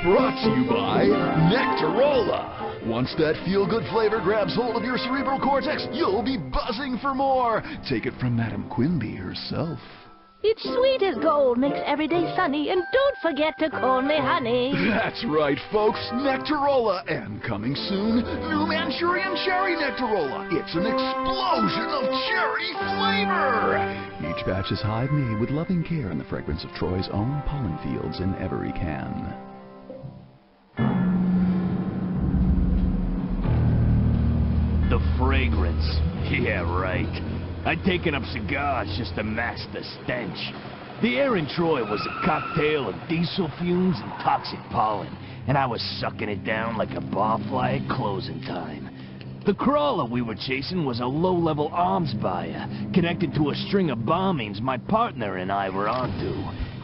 Brought to you by Nectarola. Once that feel-good flavor grabs hold of your cerebral cortex, you'll be buzzing for more. Take it from Madam Quimby herself. It's sweet as gold, makes every day sunny, and don't forget to call me honey. That's right, folks. Nectarola. And coming soon, new Manchurian Cherry Nectarola. It's an explosion of cherry flavor. Each batch is hive-made with loving care and the fragrance of Troy's own pollen fields in every can. The fragrance. Yeah, right. I'd taken up cigars just to mask the stench. The air in Troy was a cocktail of diesel fumes and toxic pollen, and I was sucking it down like a barfly at closing time. The crawler we were chasing was a low-level arms buyer, connected to a string of bombings my partner and I were onto,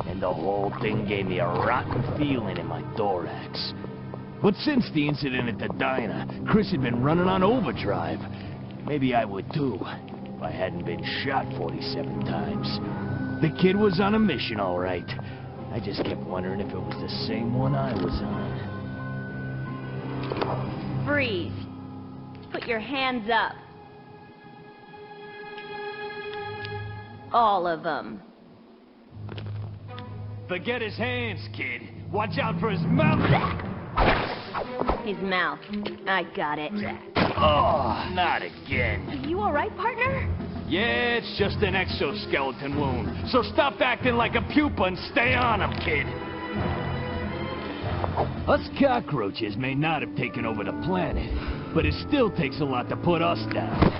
and the whole thing gave me a rotten feeling in my thorax. But since the incident at the diner, Chris had been running on overdrive. Maybe I would too. I hadn't been shot 47 times. The kid was on a mission, all right. I just kept wondering if it was the same one I was on. Freeze. Put your hands up. All of them. Forget his hands, kid. Watch out for his mouth. His mouth. I got it. Oh, not again. Are you all right, partner? Yeah, it's just an exoskeleton wound. So stop acting like a pupa and stay on him, kid. Us cockroaches may not have taken over the planet, but it still takes a lot to put us down.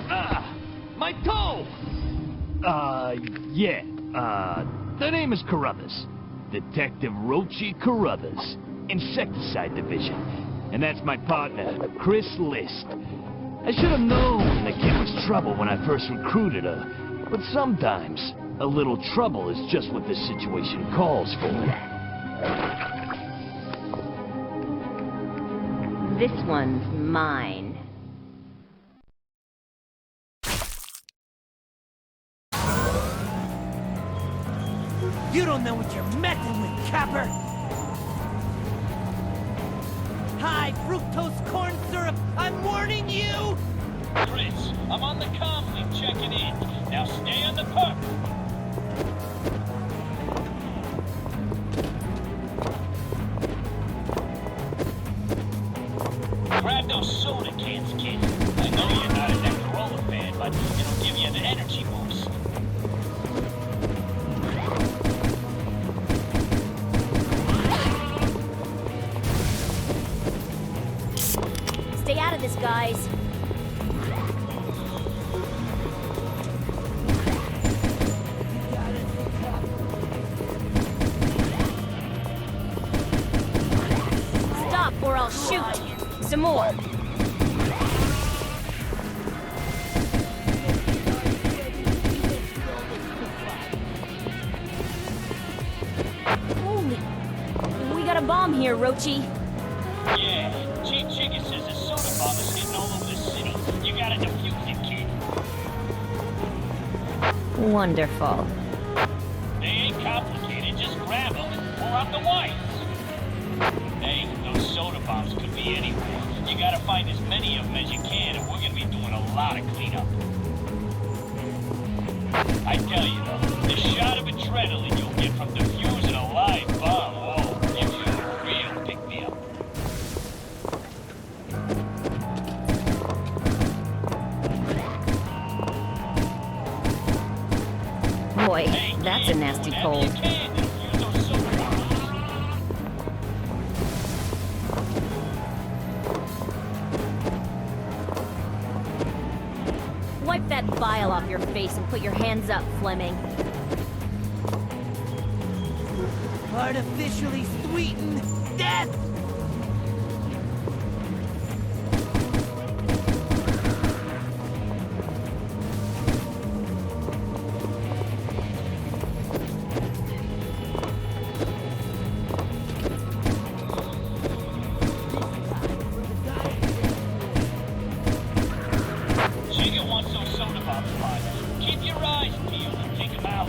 My toe! The name is Carruthers. Detective Roachy Carruthers, Insecticide Division. And that's my partner, Chris List. I should have known the kid was trouble when I first recruited her. But sometimes, a little trouble is just what the situation calls for. This one's mine. You don't know what you're messing with, Capper! High fructose corn syrup, I'm warning you! Chris, I'm on the comm link checking in. Now stay on the puck. Grab those soda cans, kid. I know you're not a Nectarola fan, but it'll give you an energy boost. Stay out of this, guys. Stop or I'll shoot. Some more. Holy... We got a bomb here, Roachy. Yeah, Chief Chicken says a soda bomb is hitting all over the city. You gotta defuse it, kid. Wonderful. They ain't complicated, just grab them and pour out the wires. Hey, those soda bombs could be anywhere. You gotta find as many of them as you can, and we're gonna be doing a lot of cleanup. I tell you though, the shot of adrenaline you'll get from defusing a live bomb, oh, gives you a real pick-me-up. Boy, Hey, that's kid, a nasty whatever cold. you can to defuse those soda bombs. Wipe that bile off your face and put your hands up, Fleming. Artificially sweetened death! Chicken wants those soda bombs fired. Keep your eyes peeled and take them out.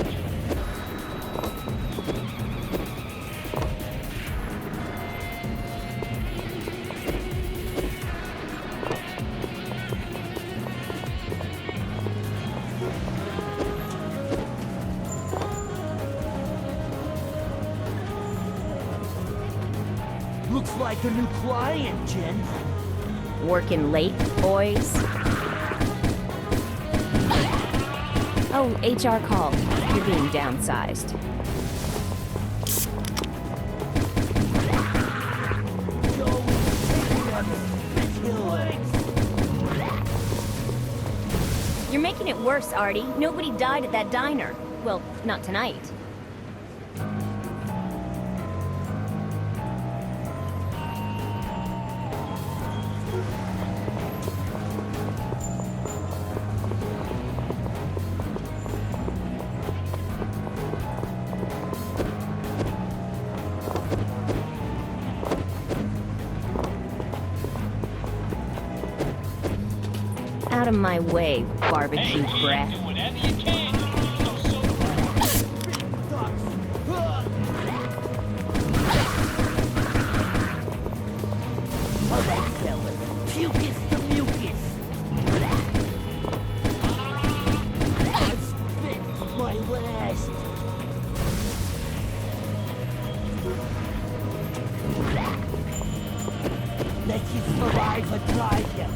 Looks like a new client, Jen. Working late, boys? Oh, HR called. You're being downsized. You're making it worse, Artie. Nobody died at that diner. Well, not tonight. Out of my way, barbecue breath. Do whatever you can to use those soda bombs. Alright, fellas. Mucus to mucus. I spit my last. Let your saliva drive you.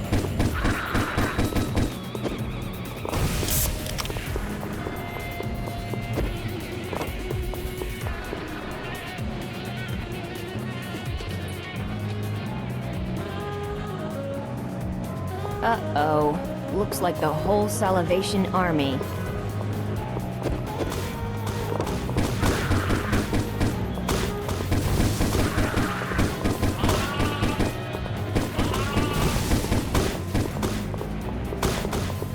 Uh-oh. Looks like the whole Salivation army.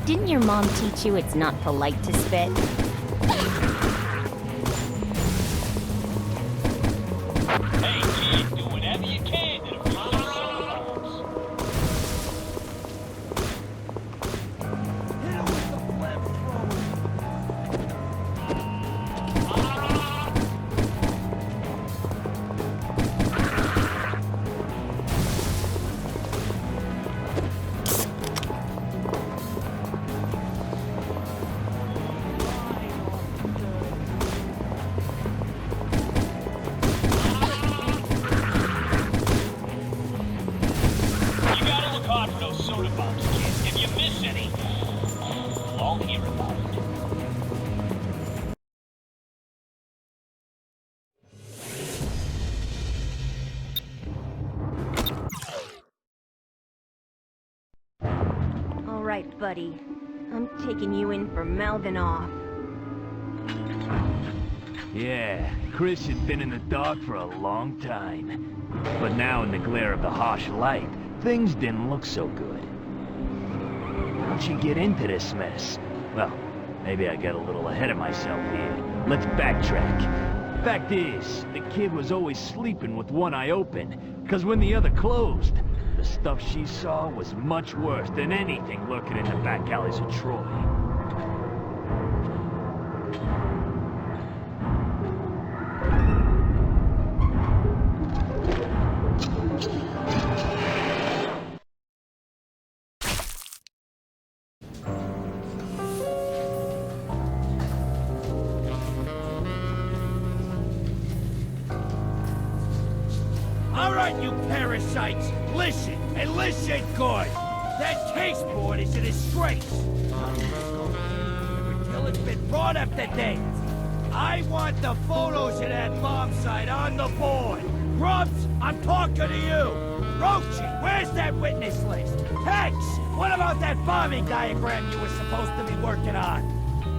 Didn't your mom teach you it's not polite to spit? Hey, kid, do whatever you can to defuse those soda bombs. Hit him with the flamethrower. You gotta look hard for those soda bombs, kid. If you miss any, you'll all hear about it. All right, buddy. I'm taking you in for mouthing off. Yeah, Chris had been in the dark for a long time. But now in the glare of the harsh light, things didn't look so good. How'd she get into this mess? Well, maybe I got a little ahead of myself here. Let's backtrack. Fact is, the kid was always sleeping with one eye open, because when the other closed, the stuff she saw was much worse than anything lurking in the back alleys of Troy. All right, you parasites, listen, and listen good. That case board is a disgrace. Until it's been brought up to date. I want the photos of that bomb site on the board. Grubs, I'm talking to you. Roachy, where's that witness list? Tex, what about that bombing diagram you were supposed to be working on?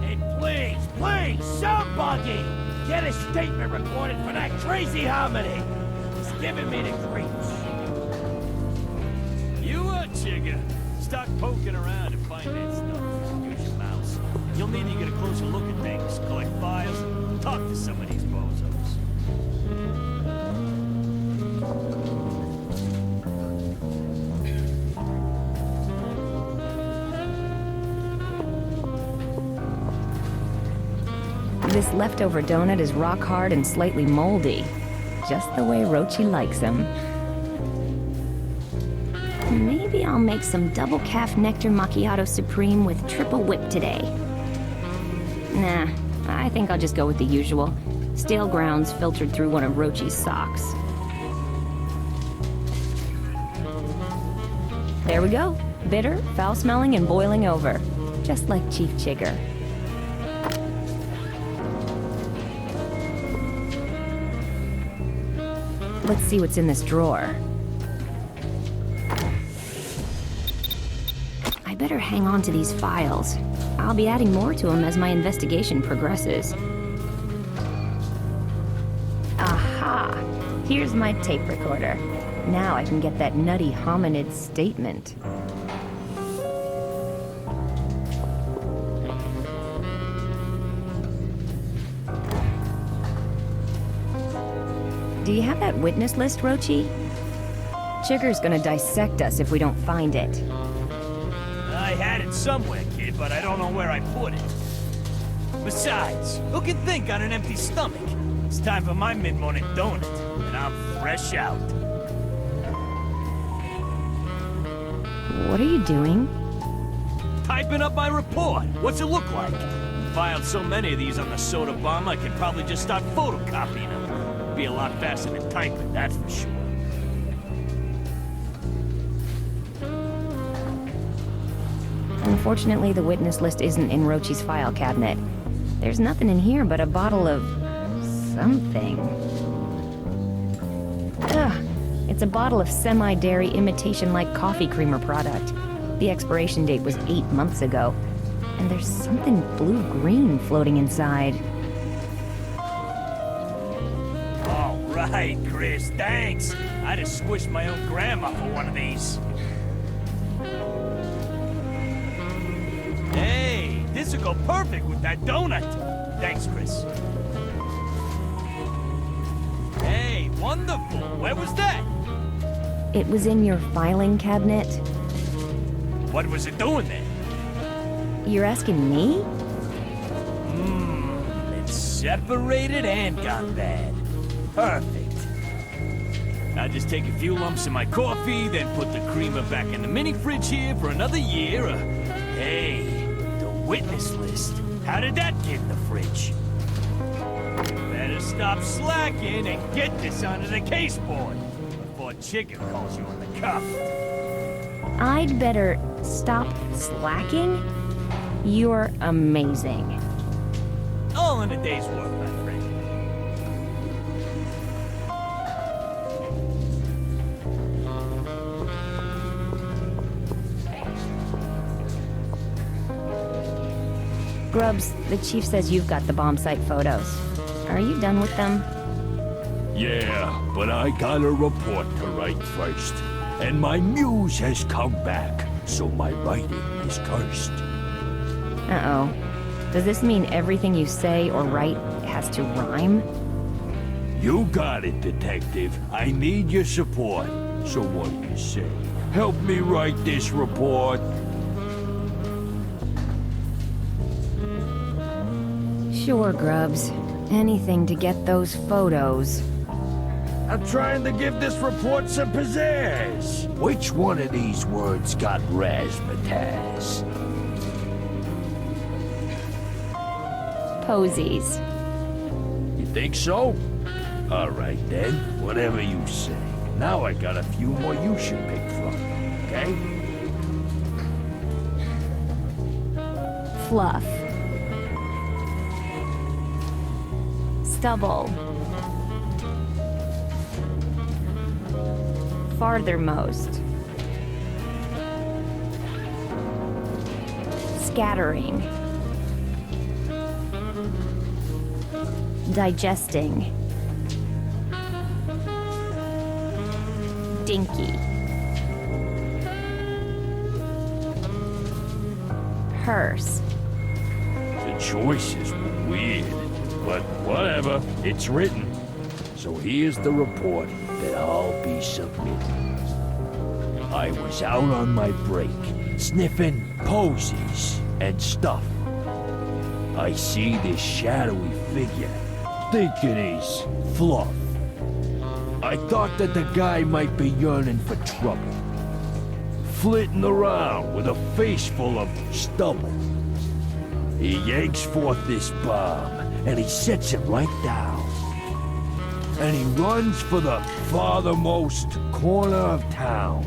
And please, somebody, get a statement recorded for that crazy hominy. It's giving me the creeps. You what, Chigga? Start poking around and find that stuff. Use your mouse. You'll need to get a closer look at things, collect files, talk to some of these bozos. This leftover donut is rock hard and slightly moldy. Just the way Roachy likes them. Maybe I'll make some double calf nectar macchiato supreme with triple whip today. Nah, I think I'll just go with the usual. Stale grounds filtered through one of Roachy's socks. There we go. Bitter, foul-smelling, and boiling over. Just like Chief Chigger. Let's see what's in this drawer. I better hang on to these files. I'll be adding more to them as my investigation progresses. Aha! Here's my tape recorder. Now I can get that nutty hominid statement. Do you have that witness list, Rochi? Chigger's gonna dissect us if we don't find it. I had it somewhere, kid, but I don't know where I put it. Besides, who can think on an empty stomach? It's time for my mid-morning donut, and I'm fresh out. What are you doing? Typing up my report. What's it look like? Filed so many of these on the soda bomb, I could probably just start photocopying them. Be a lot faster than typing, that's for sure. Unfortunately, the witness list isn't in Rochi's file cabinet. There's nothing in here but a bottle of... something. Ugh, it's a bottle of semi-dairy imitation-like coffee creamer product. The expiration date was 8 months ago, and there's something blue-green floating inside. All right, Chris, thanks. I just squished my own grandma for one of these. Hey, this'll go perfect with that donut. Thanks, Chris. Hey, wonderful. Where was that? It was in your filing cabinet. What was it doing there? You're asking me? It's separated and gone bad. Perfect. I'll just take a few lumps in my coffee, then put the creamer back in the mini fridge here for another year. Hey, the witness list. How did that get in the fridge? Better stop slacking and get this onto the case board before Chicken calls you on the cuff. I'd better stop slacking? You're amazing. All in a day's work, my friend. Grubbs, the chief says you've got the bomb site photos. Are you done with them? Yeah, but I got a report to write first. And my muse has come back, so my writing is cursed. Uh-oh. Does this mean everything you say or write has to rhyme? You got it, Detective. I need your support. So what do you say? Help me write this report. Sure, Grubbs. Anything to get those photos. I'm trying to give this report some pizzazz. Which one of these words got razzmatazz? Posies. You think so? All right then, whatever you say. Now I got a few more you should pick from, okay? Fluff. Stubble. Farthermost. Scattering. Digesting. Dinky. Hearse. The choices were weird, but whatever, it's written. So here's the report that I'll be submitting. I was out on my break, sniffing posies and stuff. I see this shadowy figure, thinking he's fluff. I thought that the guy might be yearning for trouble. Flitting around with a face full of stubble. He yanks forth this bomb, and he sets it right down. And he runs for the farthermost corner of town.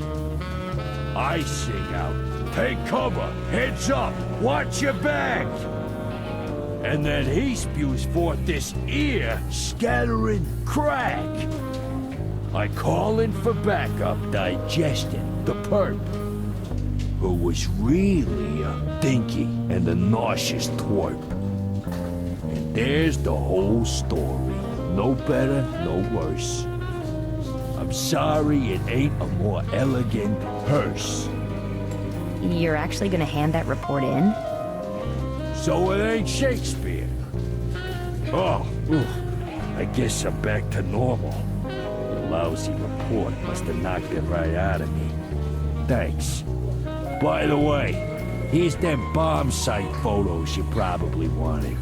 I sing out, take cover, heads up, watch your back. And then he spews forth this ear-scattering crack. I call in for backup, digesting the perp, who was really a dinky and a nauseous twerp. And there's the whole story. No better, no worse. I'm sorry it ain't a more elegant hearse. You're actually gonna hand that report in? So it ain't Shakespeare. Oh, I guess I'm back to normal. The lousy report must have knocked it right out of me. Thanks. By the way, here's them bomb site photos you probably wanted.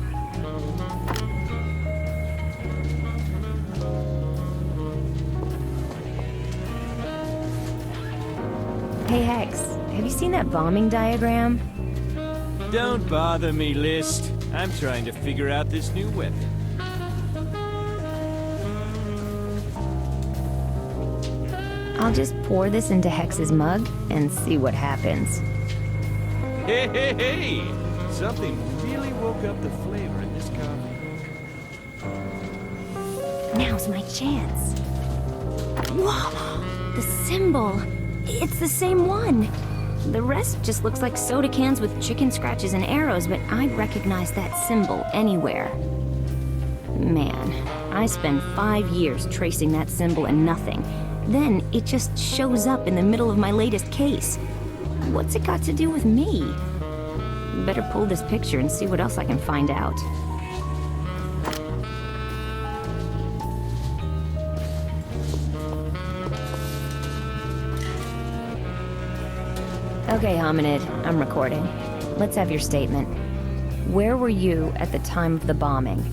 Hey Hex, have you seen that bombing diagram? Don't bother me, List. I'm trying to figure out this new weapon. I'll just pour this into Hex's mug and see what happens. Hey, hey, hey! Something really woke up the flavor in this coffee. Now's my chance. Whoa! The symbol! It's the same one! The rest just looks like soda cans with chicken scratches and arrows, but I'd recognize that symbol anywhere. Man, I spent 5 years tracing that symbol and nothing. Then it just shows up in the middle of my latest case. What's it got to do with me? Better pull this picture and see what else I can find out. Okay, Hominid, I'm recording. Let's have your statement. Where were you at the time of the bombing?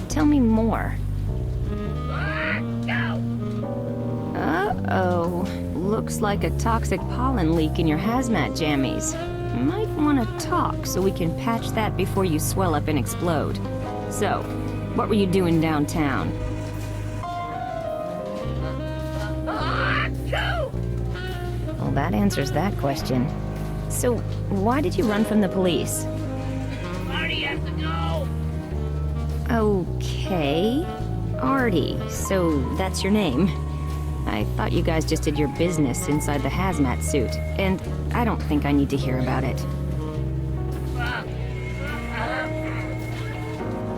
Tell me more. Uh-oh. Looks like a toxic pollen leak in your hazmat jammies. Might want to talk so we can patch that before you swell up and explode. So, what were you doing downtown? Well, that answers that question. So, why did you run from the police? Marty has to go! Okay. Artie, so that's your name. I thought you guys just did your business inside the hazmat suit, and I don't think I need to hear about it.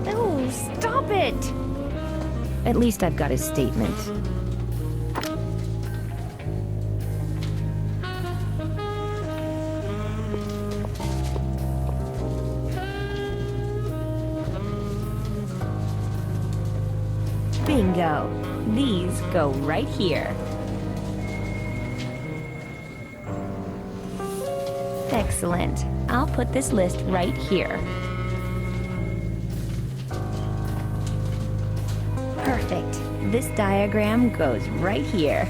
Oh, stop it! At least I've got his statement. Bingo. These go right here. Excellent. I'll put this list right here. Perfect. This diagram goes right here.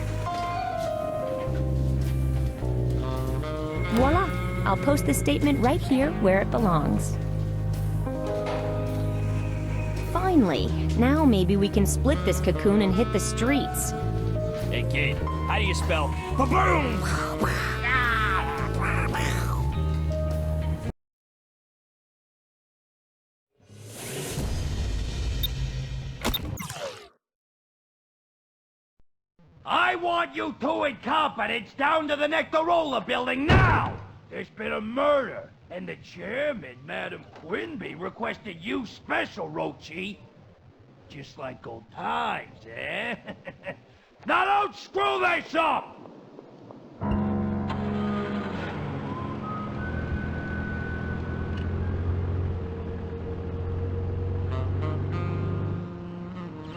Voila! I'll post this statement right here where it belongs. Finally, now maybe we can split this cocoon and hit the streets. Hey kid, how do you spell ba-boom? I want you two incompetents down to the Nectarola building now! There's been a murder, and the chairman, Madam Quinby, requested you special, Rochi. Just like old times, eh? Now don't screw this up!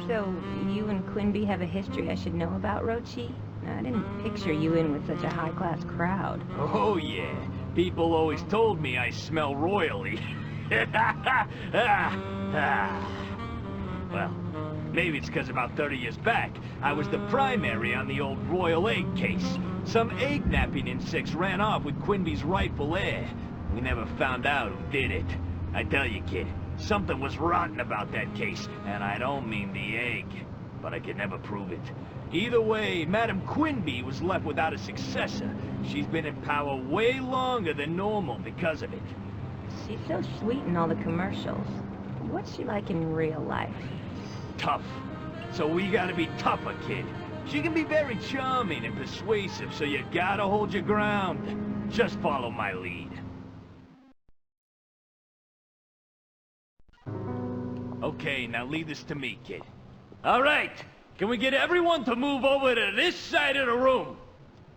So, you and Quinby have a history I should know about, Rochi? I didn't picture you in with such a high-class crowd. Oh yeah, people always told me I smell royally. Well, maybe it's because about 30 years back, I was the primary on the old royal egg case. Some egg-napping insects ran off with Quinby's rightful heir. We never found out who did it. I tell you, kid, something was rotten about that case, and I don't mean the egg. but I can never prove it. Either way, Madam Quinby was left without a successor. She's been in power way longer than normal because of it. She's so sweet in all the commercials. What's she like in real life? Tough. So we gotta be tougher, kid. She can be very charming and persuasive, so you gotta hold your ground. Just follow my lead. Okay, now leave this to me, kid. All right, can we get everyone to move over to this side of the room?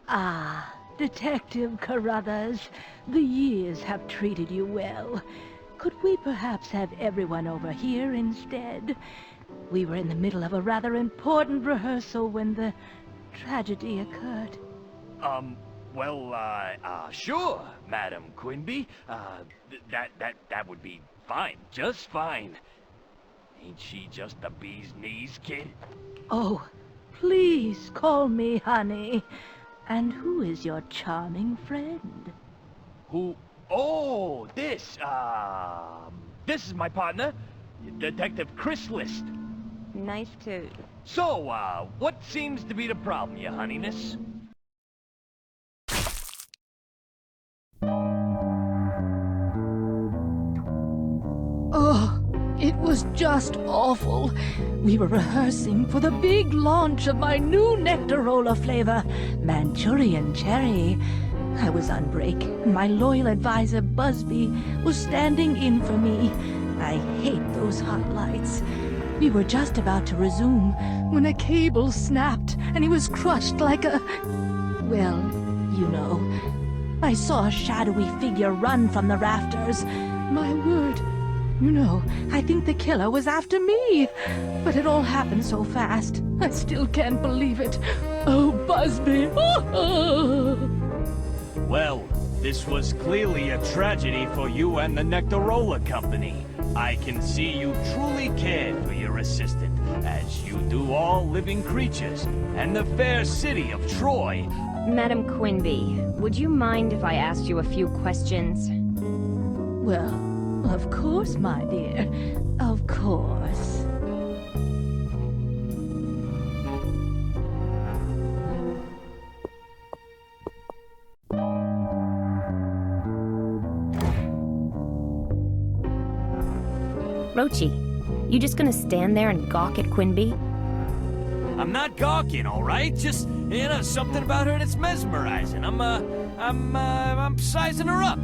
Ah, Detective Carruthers, the years have treated you well. Could we perhaps have everyone over here instead? We were in the middle of a rather important rehearsal when the tragedy occurred. Sure, Madam Quinby. That would be fine, just fine. Ain't she just the bee's knees, kid? Oh, please call me honey. And who is your charming friend? Who? Oh, this is my partner, Detective Chris List. Nice to... So, what seems to be the problem, your honeyness? Oh, it was just awful. We were rehearsing for the big launch of my new Nectarola flavor, Manchurian Cherry. I was on break, and my loyal advisor, Busby, was standing in for me. I hate those hot lights. We were just about to resume when a cable snapped, and he was crushed like a... well, you know. I saw a shadowy figure run from the rafters. My word. You know, I think the killer was after me. But it all happened so fast. I still can't believe it. Oh, Busby. Well, this was clearly a tragedy for you and the Nectarola Company. I can see you truly cared for your assistant, as you do all living creatures, and the fair city of Troy. Madam Quinby, would you mind if I asked you a few questions? Well, of course, my dear. Of course. Rochi, you just gonna stand there and gawk at Quinby? I'm not gawking, all right? Just, something about her that's mesmerizing. I'm sizing her up.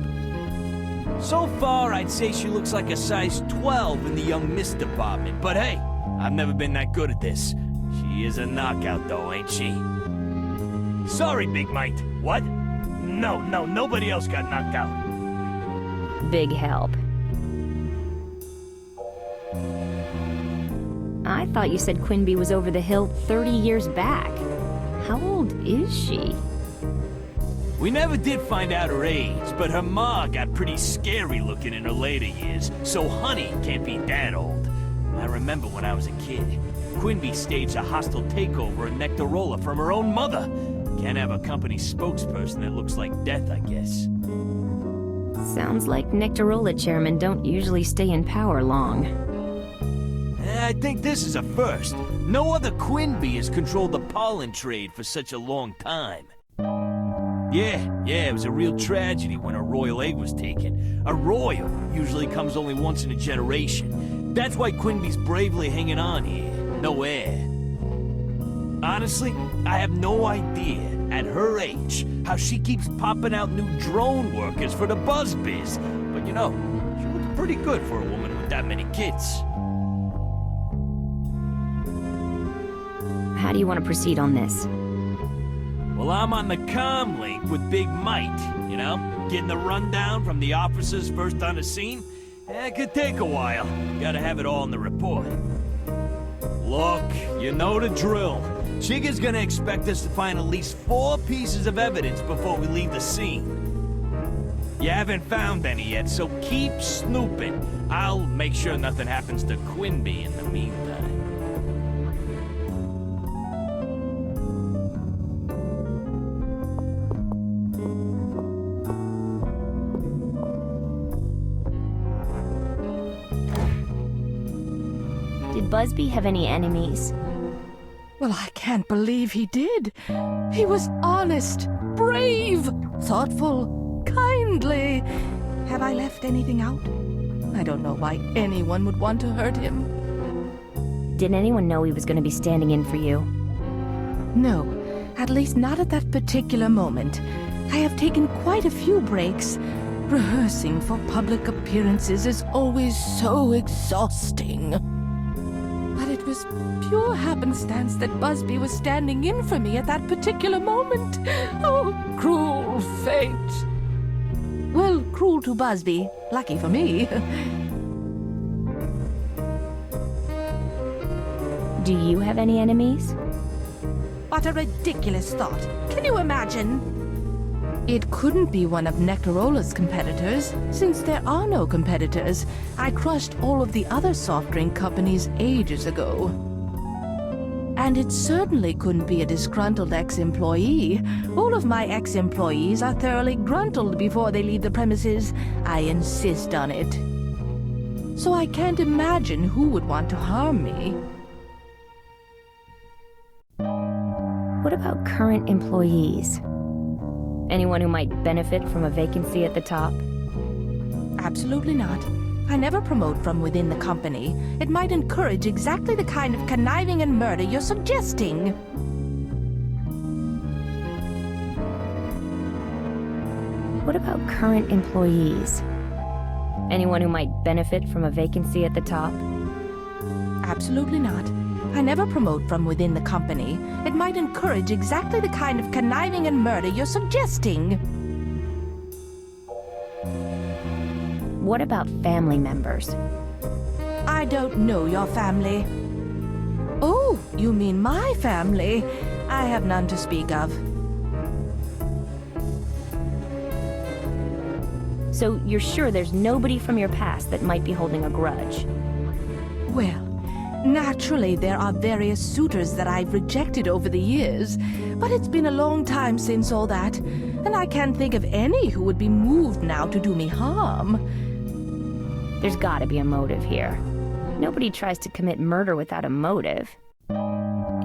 So far, I'd say she looks like a size 12 in the young miss department. But hey, I've never been that good at this. She is a knockout, though, ain't she? Sorry, Big Mite. What? No, nobody else got knocked out. Big help. I thought you said Quinby was over the hill 30 years back. How old is she? We never did find out her age, but her ma got pretty scary looking in her later years, so Honey can't be that old. I remember when I was a kid, Quinby staged a hostile takeover in Nectarola from her own mother. Can't have a company spokesperson that looks like death, I guess. Sounds like Nectarola chairmen don't usually stay in power long. I think this is a first. No other Quinby has controlled the pollen trade for such a long time. Yeah, it was a real tragedy when a royal egg was taken. A royal usually comes only once in a generation. That's why Quinby's bravely hanging on here. No heir. Honestly, I have no idea, at her age, how she keeps popping out new drone workers for the buzz biz. But she looks pretty good for a woman with that many kids. How do you want to proceed on this? Well, I'm on the comm link with Big Mite, getting the rundown from the officers first on the scene. It could take a while. Gotta have it all in the report. Look, you know the drill. Chigga's gonna expect us to find at least 4 pieces of evidence before we leave the scene. You haven't found any yet, so keep snooping. I'll make sure nothing happens to Quinby in the meantime. Did Busby have any enemies? Well, I can't believe he did. He was honest, brave, thoughtful, kindly. Have I left anything out? I don't know why anyone would want to hurt him. Didn't anyone know he was going to be standing in for you? No, at least not at that particular moment. I have taken quite a few breaks. Rehearsing for public appearances is always so exhausting. But it was pure happenstance that Busby was standing in for me at that particular moment. Oh, cruel fate. Well, cruel to Busby. Lucky for me. Do you have any enemies? What a ridiculous thought. Can you imagine? It couldn't be one of Nectarola's competitors, since there are no competitors. I crushed all of the other soft drink companies ages ago. And it certainly couldn't be a disgruntled ex-employee. All of my ex-employees are thoroughly gruntled before they leave the premises. I insist on it. So I can't imagine who would want to harm me. What about current employees? Anyone who might benefit from a vacancy at the top? Absolutely not. I never promote from within the company. It might encourage exactly the kind of conniving and murder you're suggesting. What about current employees? Anyone who might benefit from a vacancy at the top? Absolutely not. I never promote from within the company. It might encourage exactly the kind of conniving and murder you're suggesting. What about family members? I don't know your family. Oh, you mean my family? I have none to speak of. So you're sure there's nobody from your past that might be holding a grudge? Well, naturally, there are various suitors that I've rejected over the years, but it's been a long time since all that, and I can't think of any who would be moved now to do me harm. There's gotta be a motive here. Nobody tries to commit murder without a motive.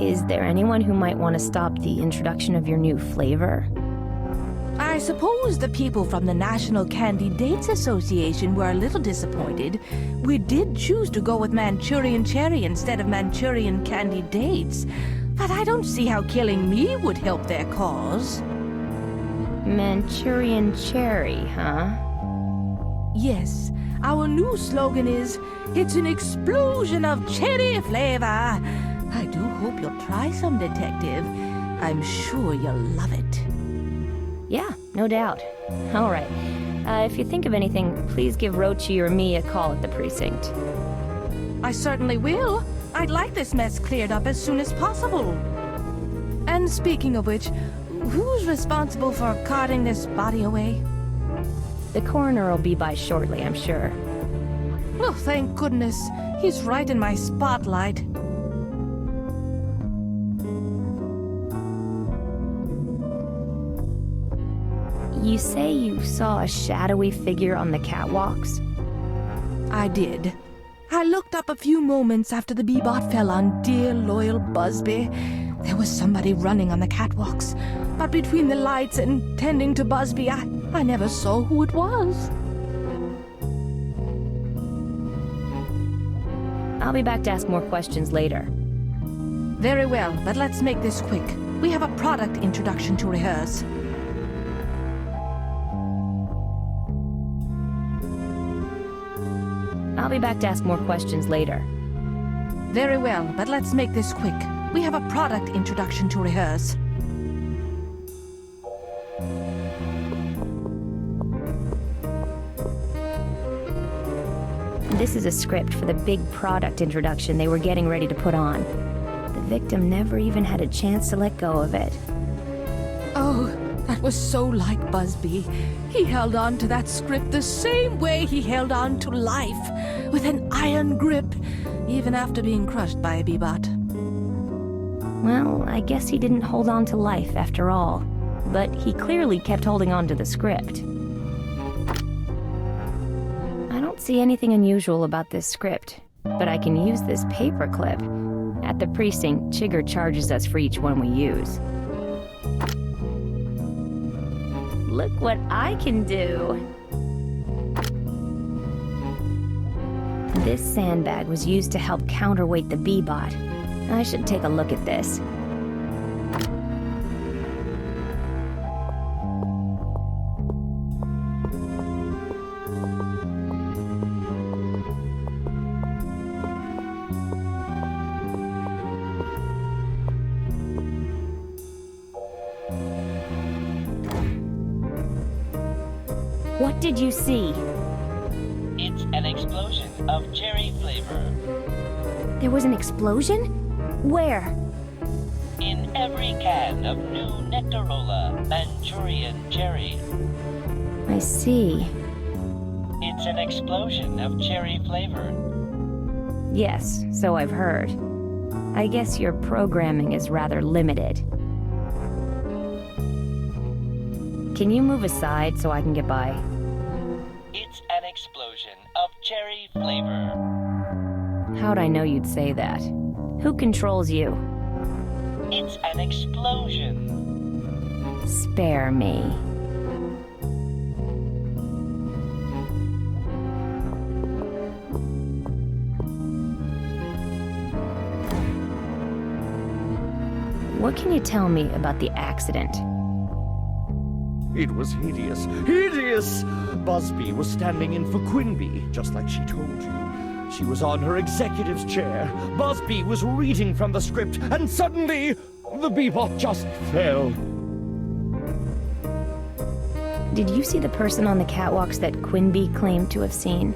Is there anyone who might want to stop the introduction of your new flavor? I suppose the people from the National Candidates Association were a little disappointed. We did choose to go with Manchurian Cherry instead of Manchurian Candidates, but I don't see how killing me would help their cause. Manchurian Cherry, huh? Yes, our new slogan is, "It's an explosion of cherry flavor." I do hope you'll try some, Detective. I'm sure you'll love it. Yeah, no doubt. All right. If you think of anything, please give Rochi or me a call at the precinct. I certainly will. I'd like this mess cleared up as soon as possible. And speaking of which, who's responsible for carting this body away? The coroner will be by shortly, I'm sure. Oh, thank goodness. He's right in my spotlight. You say you saw a shadowy figure on the catwalks? I did. I looked up a few moments after the bebot fell on dear, loyal Busby. There was somebody running on the catwalks, but between the lights and tending to Busby, I never saw who it was. I'll be back to ask more questions later. Very well, but let's make this quick. We have a product introduction to rehearse. I'll be back to ask more questions later. Very well, but let's make this quick. We have a product introduction to rehearse. This is a script for the big product introduction they were getting ready to put on. The victim never even had a chance to let go of it. Oh, that was so like Busby. He held on to that script the same way he held on to life, with an iron grip, even after being crushed by a bebot. Well, I guess he didn't hold on to life after all, but he clearly kept holding on to the script. I don't see anything unusual about this script, but I can use this paperclip. At the precinct, Chigger charges us for each one we use. Look what I can do! This sandbag was used to help counterweight the B-bot. I should take a look at this. What did you see? It's an explosion of cherry flavor. There was an explosion? Where? In every can of new Nectarola Manchurian cherry. I see. It's an explosion of cherry flavor. Yes, so I've heard. I guess your programming is rather limited. Can you move aside so I can get by? It's an explosion of cherry flavor. How'd I know you'd say that? Who controls you? It's an explosion. Spare me. What can you tell me about the accident? It was hideous. Hideous! Busby was standing in for Quinby, just like she told you. She was on her executive's chair. Busby was reading from the script, and suddenly, the Bebop just fell. Did you see the person on the catwalks that Quinby claimed to have seen?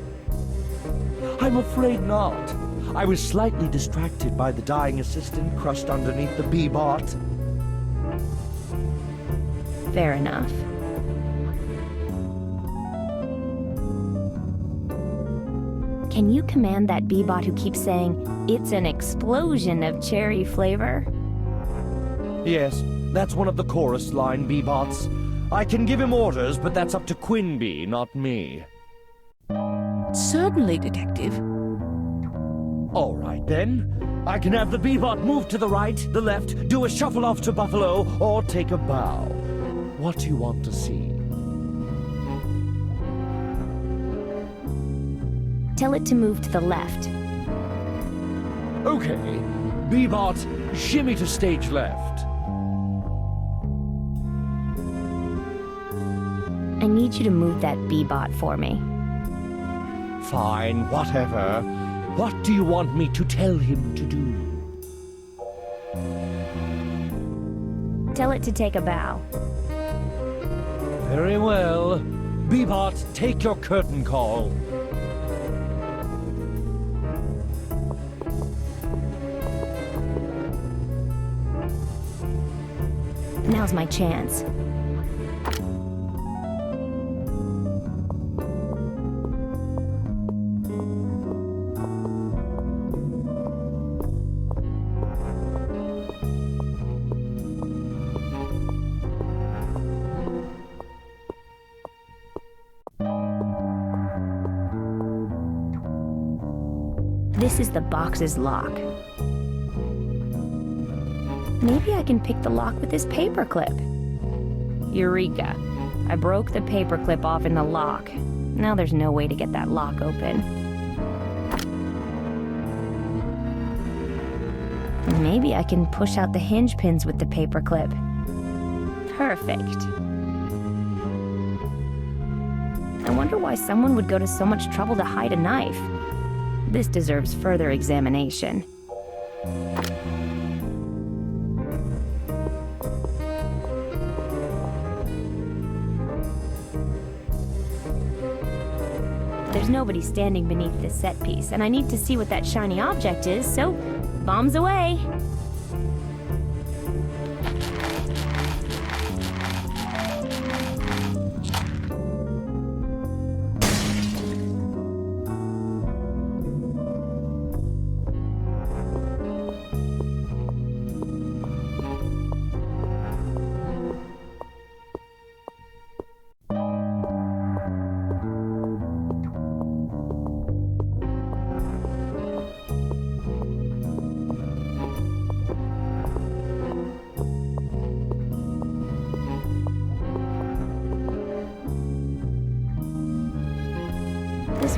I'm afraid not. I was slightly distracted by the dying assistant crushed underneath the B-bot. Fair enough. Can you command that B-bot who keeps saying, "It's an explosion of cherry flavor"? Yes, that's one of the chorus line B-bots. I can give him orders, but that's up to Quinby, not me. Certainly, Detective. All right, then. I can have the B-bot move to the right, the left, do a shuffle off to Buffalo, or take a bow. What do you want to see? Tell it to move to the left. Okay. B-bot, shimmy to stage left. I need you to move that B-bot for me. Fine, whatever. What do you want me to tell him to do? Tell it to take a bow. Very well. B-bot, take your curtain call. Now's my chance. This is the box's lock. Maybe I can pick the lock with this paperclip. Eureka! I broke the paperclip off in the lock. Now there's no way to get that lock open. Maybe I can push out the hinge pins with the paperclip. Perfect. I wonder why someone would go to so much trouble to hide a knife. This deserves further examination. There's nobody standing beneath this set piece, and I need to see what that shiny object is, so bombs away!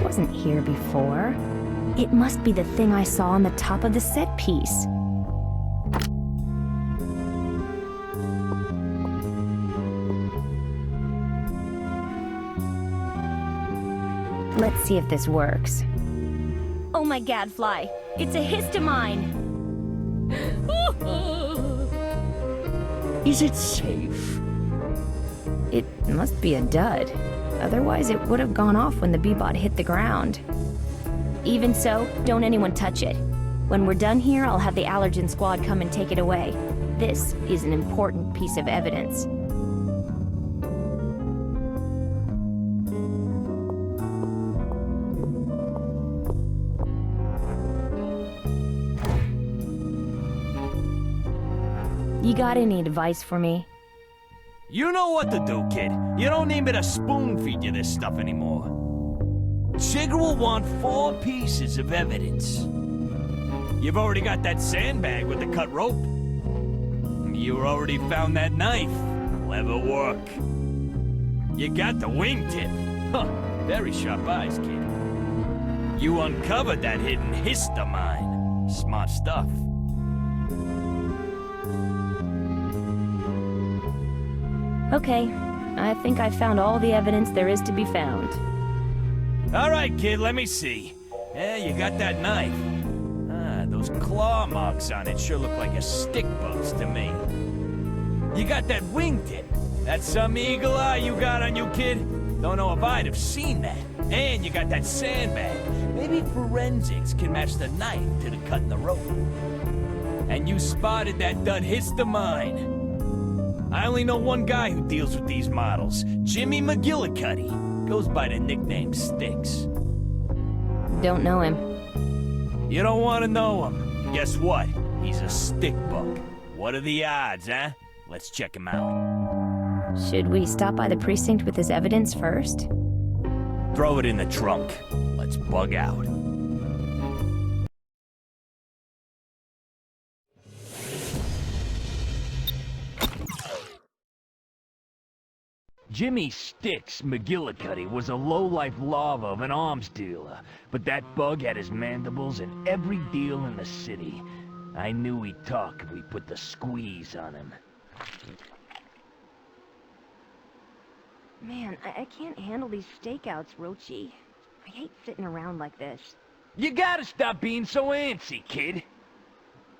wasn't here before. It must be the thing I saw on the top of the set piece. Let's see if this works. Oh my gadfly! It's a histamine! Is it safe? It must be a dud. Otherwise, it would have gone off when the B-bot hit the ground. Even so, don't anyone touch it. When we're done here, I'll have the allergen squad come and take it away. This is an important piece of evidence. You got any advice for me? You know what to do, kid. You don't need me to spoon-feed you this stuff anymore. Chigger will want 4 pieces of evidence. You've already got that sandbag with the cut rope. You already found that knife. Clever work. You got the wingtip. Huh, very sharp eyes, kid. You uncovered that hidden histamine. Smart stuff. Okay, I think I found all the evidence there is to be found. All right, kid, let me see. Yeah, you got that knife. Ah, those claw marks on it sure look like a stick bug's to me. You got that wingtip. That's some eagle eye you got on you, kid. Don't know if I'd have seen that. And you got that sandbag. Maybe forensics can match the knife to the cut in the rope. And you spotted that dud histamine. I only know one guy who deals with these models. Jimmy McGillicuddy. Goes by the nickname Sticks. Don't know him. You don't want to know him. Guess what? He's a stick bug. What are the odds, huh? Let's check him out. Should we stop by the precinct with his evidence first? Throw it in the trunk. Let's bug out. Jimmy Sticks McGillicuddy was a low-life lava of an arms dealer, but that bug had his mandibles in every deal in the city. I knew he'd talk if we put the squeeze on him. Man, I can't handle these stakeouts, Rochi. I hate sitting around like this. You gotta stop being so antsy, kid.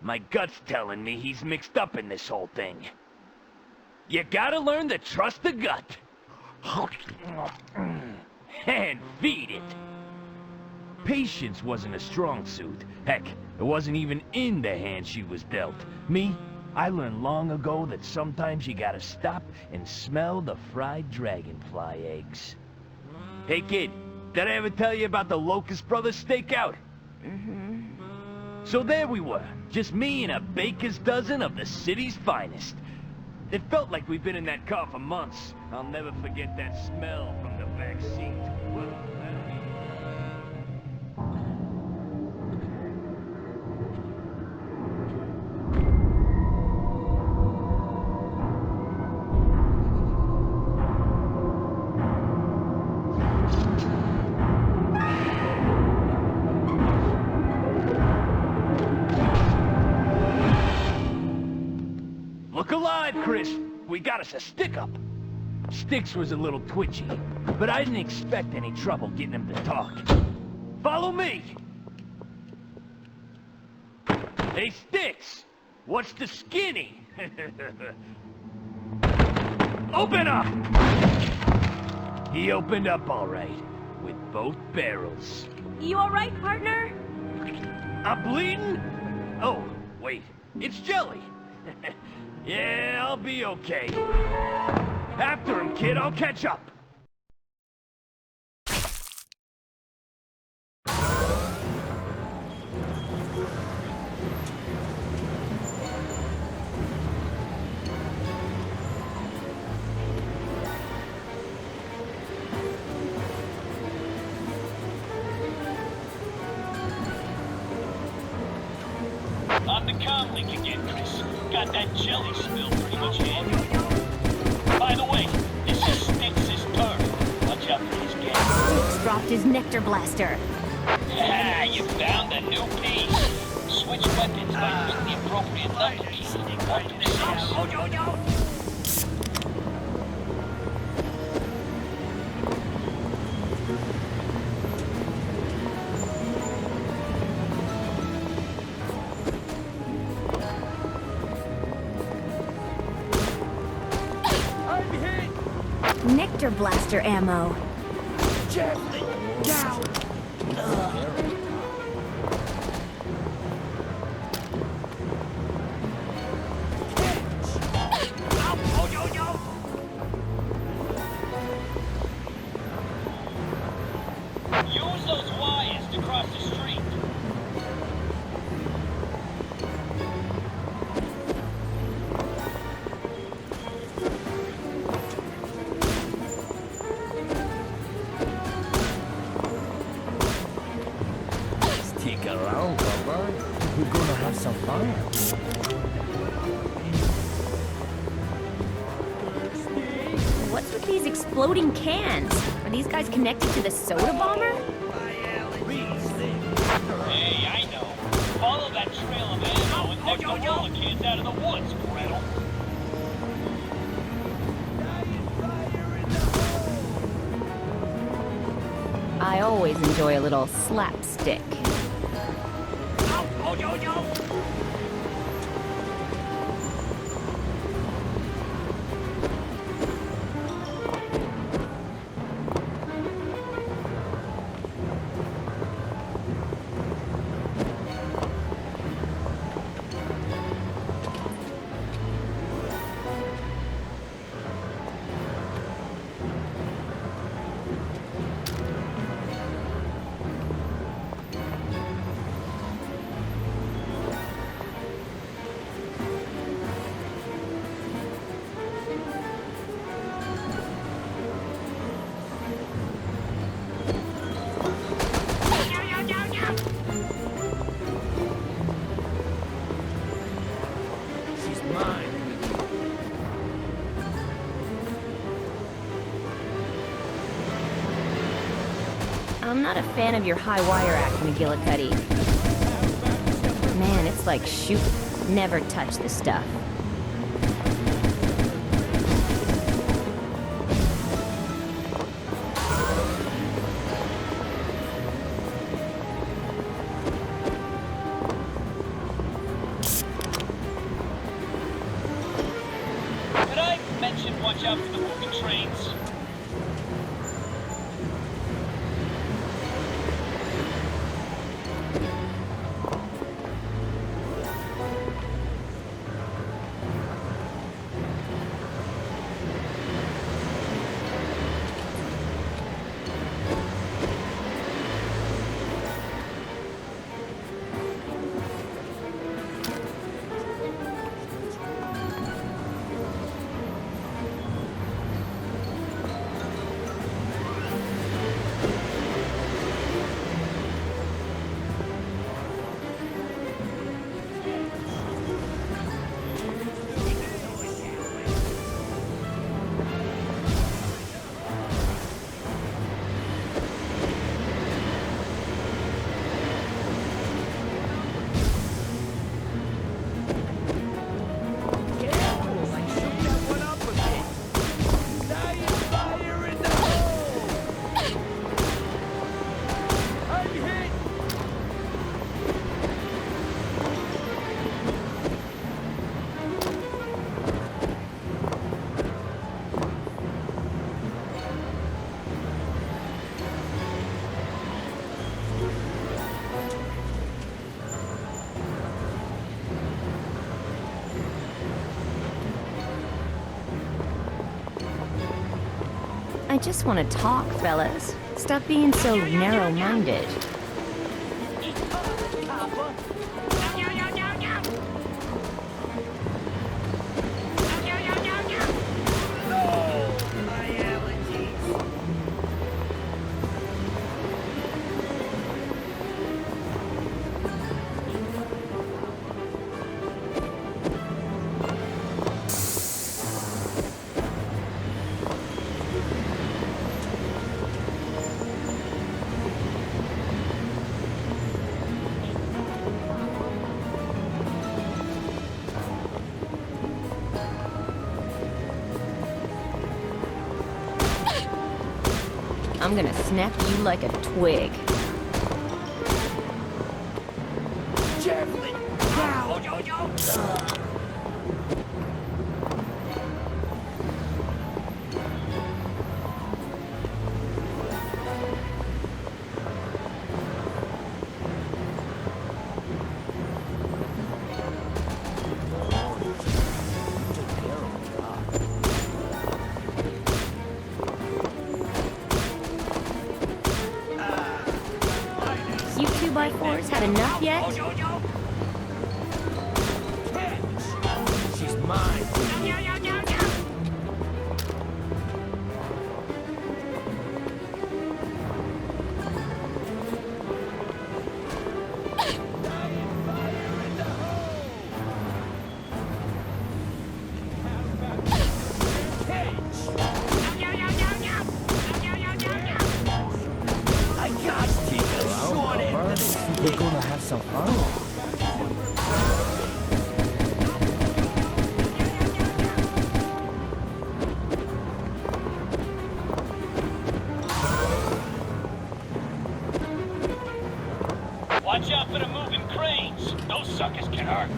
My gut's telling me he's mixed up in this whole thing. You gotta learn to trust the gut. And feed it. Patience wasn't a strong suit. Heck, it wasn't even in the hand she was dealt. Me, I learned long ago that sometimes you gotta stop and smell the fried dragonfly eggs. Hey kid, did I ever tell you about the Locust Brothers stakeout? Mm-hmm. So there we were, just me and a baker's dozen of the city's finest. It felt like we'd been in that car for months. I'll never forget that smell from the back seat. Look alive, Chris. We got us a stick-up. Sticks was a little twitchy, but I didn't expect any trouble getting him to talk. Follow me! Hey, Sticks! What's the skinny? Open up! He opened up all right, with both barrels. You alright, partner? I'm bleeding? Oh, wait, it's jelly. Yeah, I'll be okay. After him, kid, I'll catch up. On the comm link again, Chris. Got that jelly spill pretty much handled. By the way, this is Sticks' turn. Watch out for his gang. Sticks dropped his Nectar Blaster. Ah, you found a new piece. Switch weapons by using the appropriate number key. Want to discuss? Oh, no, no. Nectar Blaster ammo. Gently down. Oh, no, no. Use those wires to cross the street. Stick around, Papa. We're gonna have some fun. What's with these exploding cans? Are these guys connected to the soda bomber? Hey, I know. Follow that trail of ammo and knock the roller cans out of the woods, Gretel. I always enjoy a little slapstick. Oh, no, no. She's mine. I'm not a fan of your high wire act, McGillicuddy. Man, it's like shoot. Never touch the stuff. Did I mention watch out for the moving trains? I just want to talk, fellas. Stop being so narrow-minded. I'm gonna snap you like a twig. Carefully! Now! You 2x4s had enough yet? She's mine. I got to take a short end of this. We're gonna have some fun. Watch out for the moving cranes. Those suckers can hurt.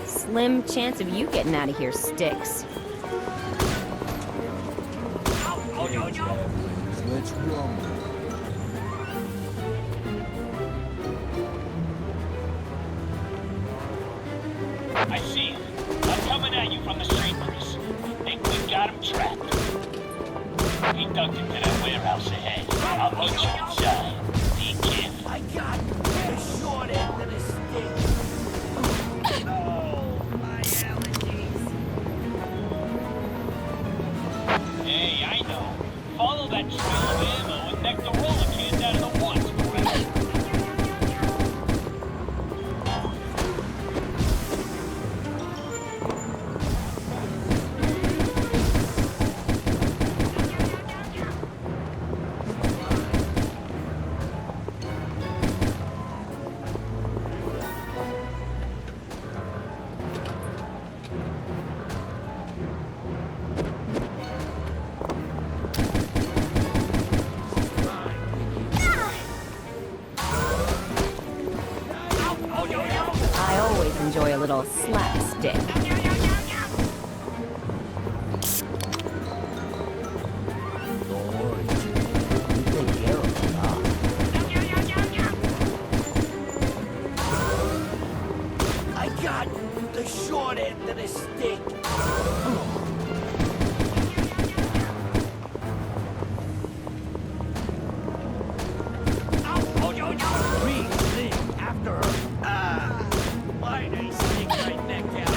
Slim chance of you getting out of here, Sticks. Let's roll. I see him. I'm coming at you from the street, Chris. Think we got him trapped. He ducked into that warehouse ahead. I'll meet you inside. Be careful. I got the short end of the stick. Oh, my allergies. Hey, I know. Follow that trail of ammo and Nectarola cans out of the woods, Chris. I always enjoy a little slapstick. I got the short end of the stick. Breathe in after her. My nice stick right neck down.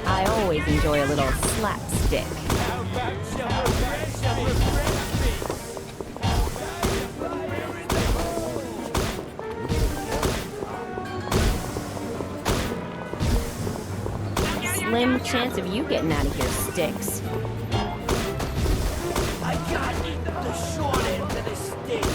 I always enjoy a little slapstick. How about some Slim chance of you getting out of here, Sticks. I got the short end of the stick.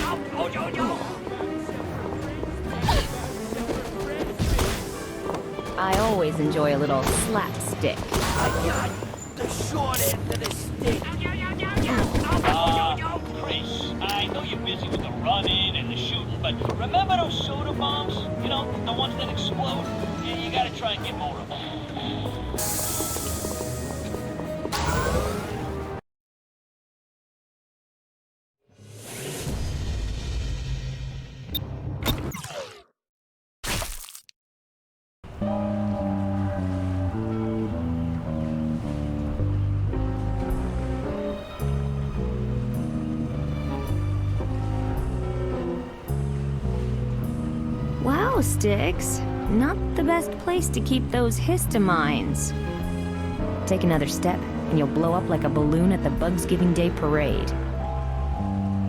I always enjoy a little slapstick. I got the short end of the stick. Chris, I know you're busy with the run-in and the shooting, but remember those soda bombs? You know, the ones that explode? Yeah, you gotta try and get more of them. Sticks. Not the best place to keep those histamines. Take another step, and you'll blow up like a balloon at the Bugsgiving Day parade.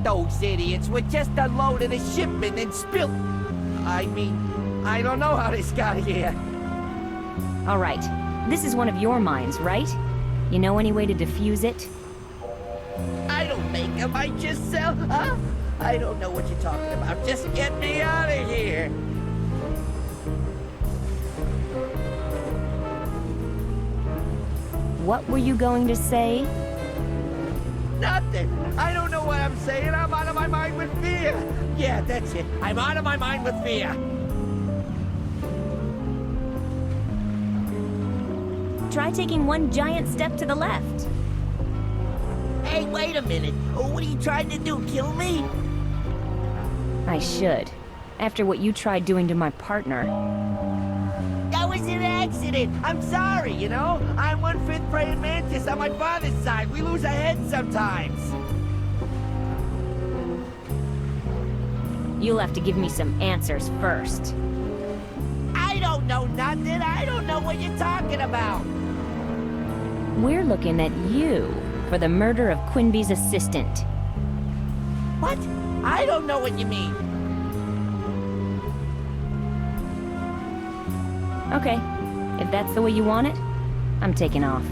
Those idiots were just unloading a shipment and spilled... I don't know how this got here. All right, this is one of your mines, right? You know any way to defuse it? I don't make them, I just sell... Huh? I don't know what you're talking about. Just get me out of here. What were you going to say? Nothing. I don't know what I'm saying. I'm out of my mind with fear. Yeah, that's it. I'm out of my mind with fear. Try taking one giant step to the left. Hey, wait a minute. What are you trying to do? Kill me? I should. After what you tried doing to my partner. That was an accident. I'm sorry, you know? I'm one-fifth praying mantis on my father's side. We lose our heads sometimes. You'll have to give me some answers first. I don't know nothing. I don't know what you're talking about. We're looking at you for the murder of Quinby's assistant. What? I don't know what you mean. Okay, if that's the way you want it, I'm taking off.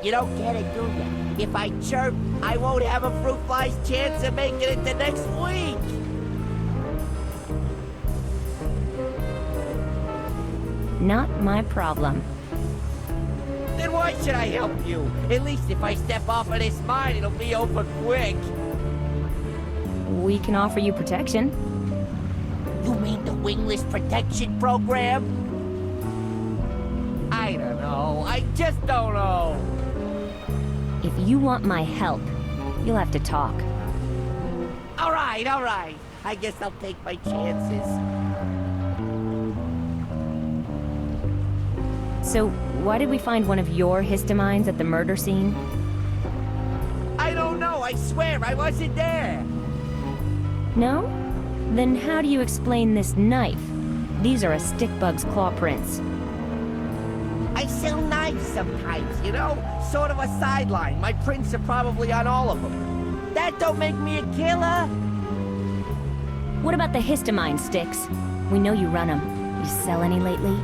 You don't get it, do you? If I chirp, I won't have a fruit fly's chance of making it to next week. Not my problem. Then why should I help you? At least if I step off of this mine, it'll be over quick. We can offer you protection. You mean the wingless protection program? I don't know. I just don't know. If you want my help, you'll have to talk. All right. I guess I'll take my chances. So, why did we find one of your histamines at the murder scene? I don't know. I swear I wasn't there. No? Then how do you explain this knife? These are a stickbug's claw prints. I sell knives sometimes, you know? Sort of a sideline. My prints are probably on all of them. That don't make me a killer. What about the histamine sticks? We know you run them. You sell any lately?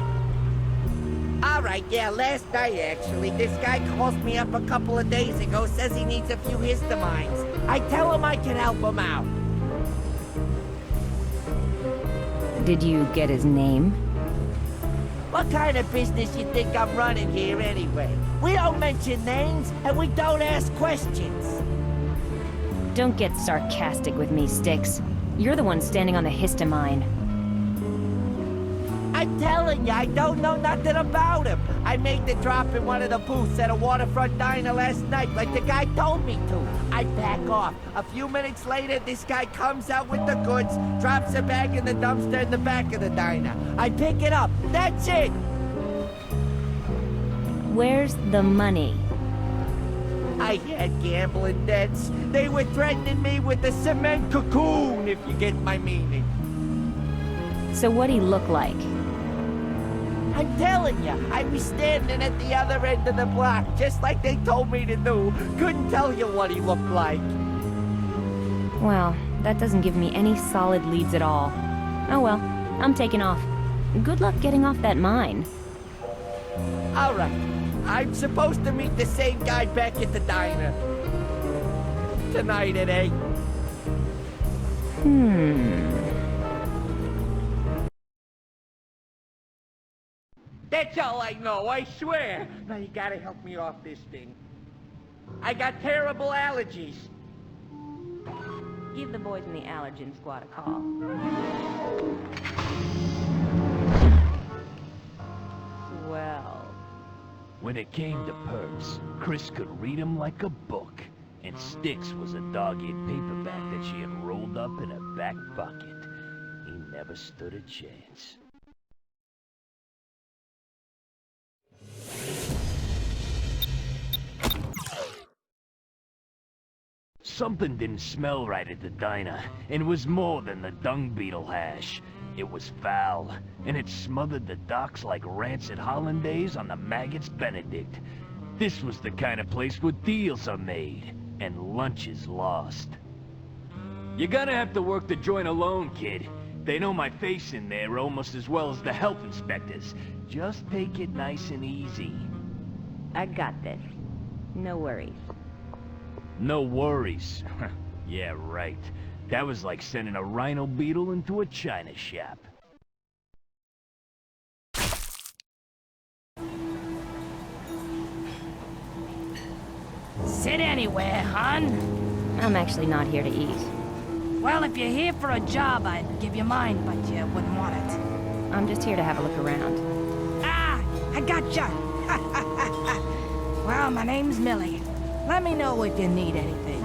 All right, yeah, last night actually. This guy calls me up a couple of days ago, says he needs a few histamines. I tell him I can help him out. Did you get his name? What kind of business you think I'm running here anyway? We don't mention names, and we don't ask questions. Don't get sarcastic with me, Sticks. You're the one standing on the histamine. I'm telling you, I don't know nothing about him. I made the drop in one of the booths at a waterfront diner last night, like the guy told me to. I back off. A few minutes later, this guy comes out with the goods, drops a bag in the dumpster in the back of the diner. I pick it up. That's it. Where's the money? I had gambling debts. They were threatening me with the cement cocoon, if you get my meaning. So what'd he look like? I'm telling you, I was standing at the other end of the block, just like they told me to do. Couldn't tell you what he looked like. Well, that doesn't give me any solid leads at all. Oh well, I'm taking off. Good luck getting off that mine. All right. I'm supposed to meet the same guy back at the diner. Tonight at 8. That's all I know, I swear. Now you gotta help me off this thing. I got terrible allergies. Give the boys in the allergen squad a call. Well. When it came to perks, Chris could read 'em like a book, and Sticks was a dog-eared paperback that she had rolled up in her back pocket. He never stood a chance. Something didn't smell right at the diner, and it was more than the dung beetle hash. It was foul, and it smothered the docks like rancid hollandaise on the maggots Benedict. This was the kind of place where deals are made, and lunches lost. You're gonna have to work the joint alone, kid. They know my face in there almost as well as the health inspectors. Just take it nice and easy. I got this. No worries. No worries. Yeah, right. That was like sending a rhino beetle into a china shop. Sit anywhere, hon. I'm actually not here to eat. Well, if you're here for a job, I'd give you mine, but you wouldn't want it. I'm just here to have a look around. Ah! I gotcha! Well, my name's Millie. Let me know if you need anything.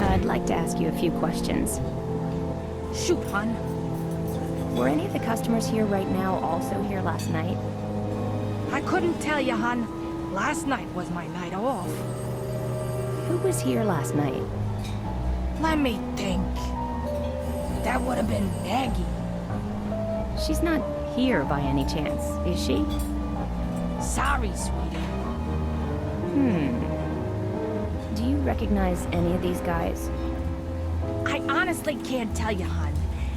I'd like to ask you a few questions. Shoot, hon. Were any of the customers here right now also here last night? I couldn't tell you, hon. Last night was my night off. Who was here last night? Let me think. That would have been Maggie. She's not here by any chance, is she? Sorry, sweetie. Do you recognize any of these guys? I honestly can't tell you, hon.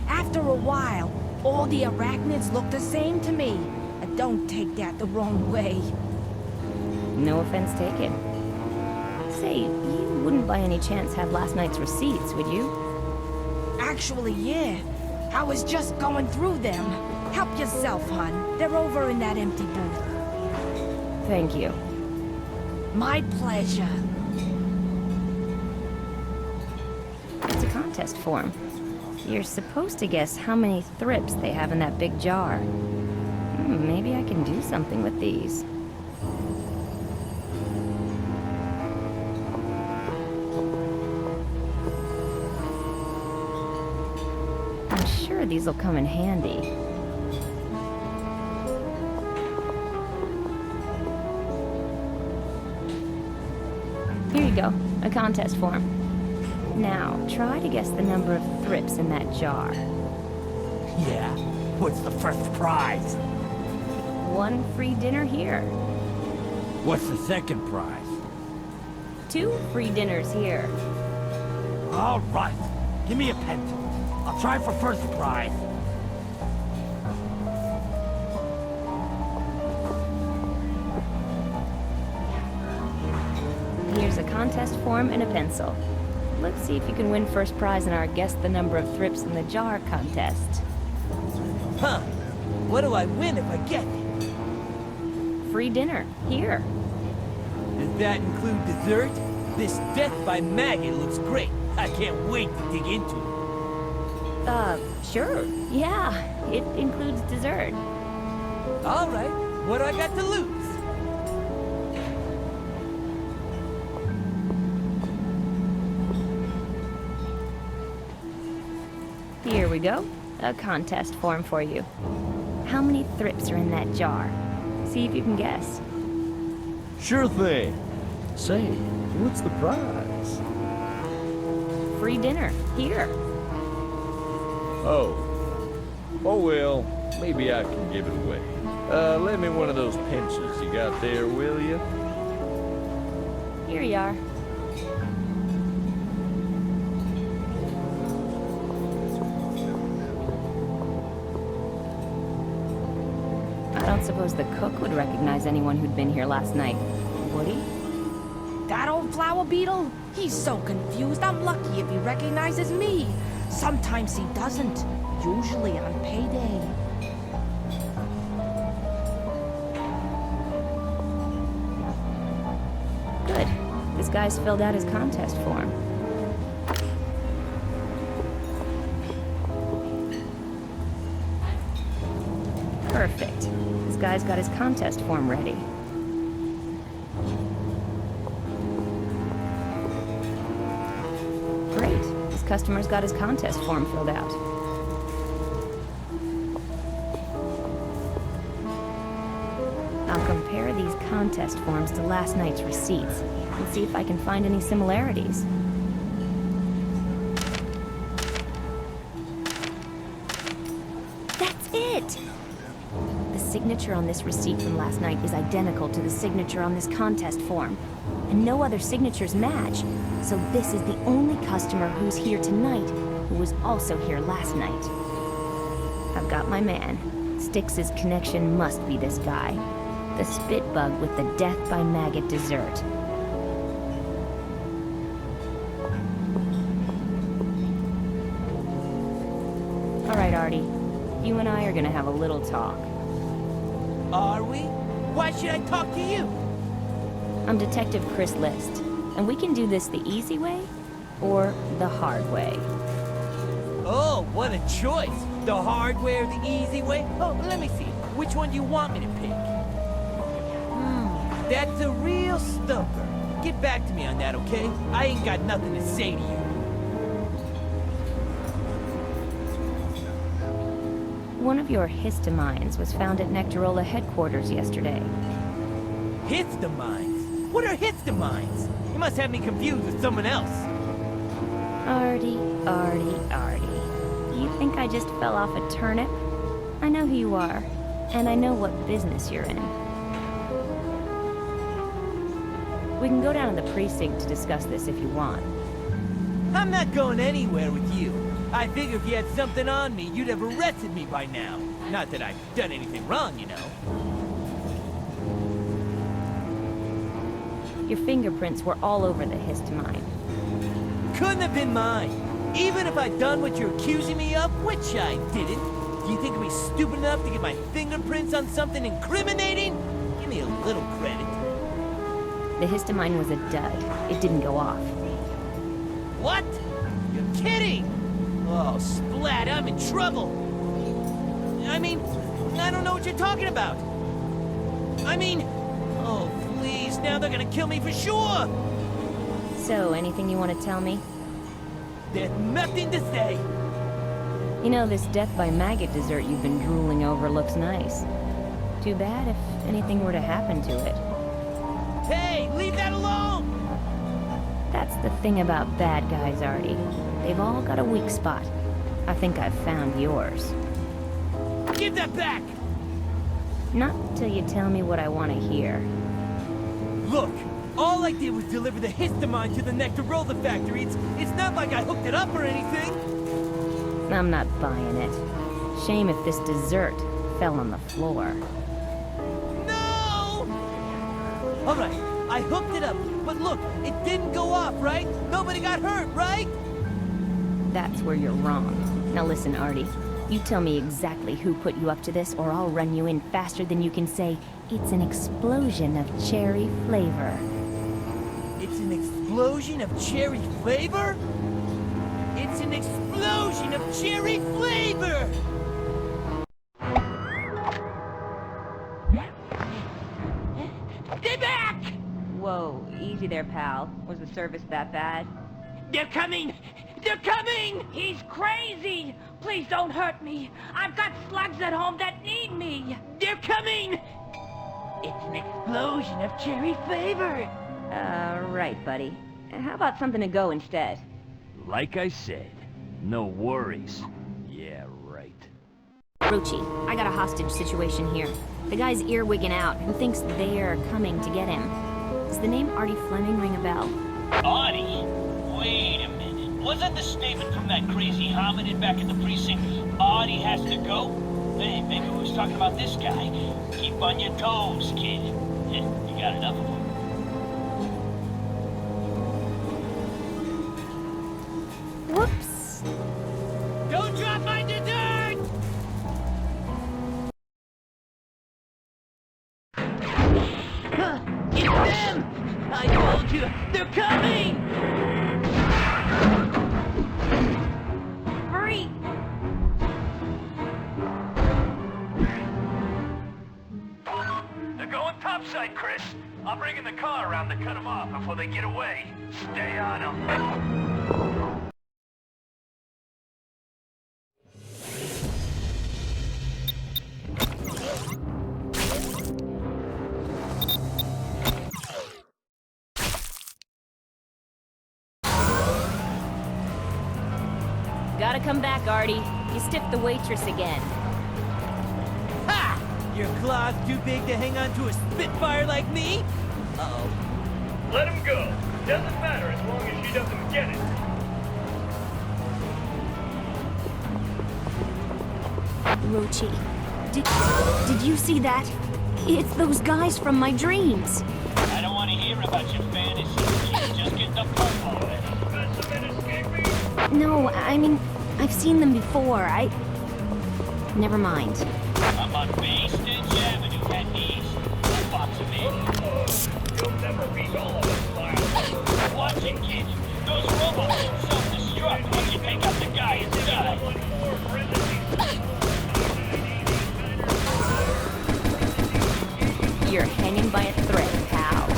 After a while, all the arachnids look the same to me. And don't take that the wrong way. No offense taken. Say, you wouldn't by any chance have last night's receipts, would you? Actually, yeah. I was just going through them. Help yourself, hon. They're over in that empty booth. Thank you. My pleasure. It's a contest form. You're supposed to guess how many thrips they have in that big jar. Maybe I can do something with these. I'm sure these will come in handy. Here you go, a contest form. Now, try to guess the number of thrips in that jar. Yeah. What's the first prize? 1 free dinner here. What's the second prize? 2 free dinners here. All right. Give me a pencil. I'll try for first prize. Here's a contest form and a pencil. Let's see if you can win first prize in our Guess the Number of Thrips in the Jar contest. Huh. What do I win if I get it? Free dinner, here. Does that include dessert? This Death by Maggie looks great. I can't wait to dig into it. Sure. Yeah, it includes dessert. All right. What do I got to lose? Here we go. A contest form for you. How many thrips are in that jar? See if you can guess. Sure thing. Say, what's the prize? Free dinner, here. Oh, well, maybe I can give it away. Lend me one of those pencils you got there, will you? Here you are. I don't suppose the cook would recognize anyone who'd been here last night, would he? That old flower beetle? He's so confused. I'm lucky if he recognizes me. Sometimes he doesn't. Usually on payday. Good. This guy's filled out his contest form. Perfect. This guy's got his contest form ready. Great. This customer's got his contest form filled out. I'll compare compare these contest forms to last night's receipts and see if I can find any similarities. That's it! The signature on this receipt from last night is identical to the signature on this contest form, and no other signatures match. So this is the only customer who's here tonight who was also here last night. I've got my man. Styx's connection must be this guy. The spit bug with the death by maggot dessert. All right, Artie. You and I are gonna have a little talk. Are we? Why should I talk to you? I'm Detective Chris List, and we can do this the easy way or the hard way. Oh, what a choice! The hard way or the easy way? Oh, let me see. Which one do you want me to pick? That's a real stumper. Get back to me on that, okay? I ain't got nothing to say to you. One of your histamines was found at Nectarola headquarters yesterday. Histamines? What are histamines? You must have me confused with someone else. Artie. You think I just fell off a turnip? I know who you are, and I know what business you're in. We can go down to the precinct to discuss this if you want. I'm not going anywhere with you. I figure if you had something on me, you'd have arrested me by now. Not that I've done anything wrong, you know. Your fingerprints were all over the histamine. Couldn't have been mine. Even if I'd done what you're accusing me of, which I didn't. Do you think I'd be stupid enough to get my fingerprints on something incriminating? Give me a little credit. The histamine was a dud. It didn't go off. What? You're kidding! Oh, splat, I'm in trouble. I mean, I don't know what you're talking about. I mean, oh, please, now they're gonna kill me for sure! So, anything you want to tell me? There's nothing to say. You know, this death by maggot dessert you've been drooling over looks nice. Too bad if anything were to happen to it. Hey, leave that alone! That's the thing about bad guys, Artie. They've all got a weak spot. I think I've found yours. Give that back! Not till you tell me what I want to hear. Look, all I did was deliver the histamine to the Nectarola factory. It's not like I hooked it up or anything. I'm not buying it. Shame if this dessert fell on the floor. No! All right, I hooked it up, but look, it didn't go off, right? Nobody got hurt, right? That's where you're wrong. Now listen, Artie. You tell me exactly who put you up to this, or I'll run you in faster than you can say, it's an explosion of cherry flavor. It's an explosion of cherry flavor? It's an explosion of cherry flavor! Get back! Whoa, easy there, pal. Was the service that bad? They're coming! They're coming! He's crazy! Please don't hurt me. I've got slugs at home that need me. They're coming! It's an explosion of cherry flavor! Right, buddy. How about something to go instead? Like I said, no worries. Yeah, right. Rochi, I got a hostage situation here. The guy's earwigging out who thinks they're coming to get him. Does the name Artie Fleming ring a bell? Artie? Wait a minute. Wasn't the statement from that crazy hominid back at the precinct, Artie has to go? Hey, maybe we was talking about this guy. Keep on your toes, kid. You got enough of him. Whoops. Don't drop my dessert! It's them! I told you, they're coming! Hurry! They're going topside, Chris. I'm bringing the car around to cut them off before they get away. Stay on them. Gotta come back, Artie. You stiffed the waitress again. Ha! Your claw's too big to hang on to a Spitfire like me? Uh-oh. Let him go. Doesn't matter as long as she doesn't get it. Rochi, did you see that? It's those guys from my dreams. I don't want to hear about your fantasies. Just get the pump on it. Specimen escaping? No, I mean, I've seen them before. Never mind. I'm on Bay Stench Avenue at East. A box of it. You'll never beat all of us, Miles. Watch it, kid. Those robots should self-destruct when you take out the guy inside. You're hanging by a thread, pal.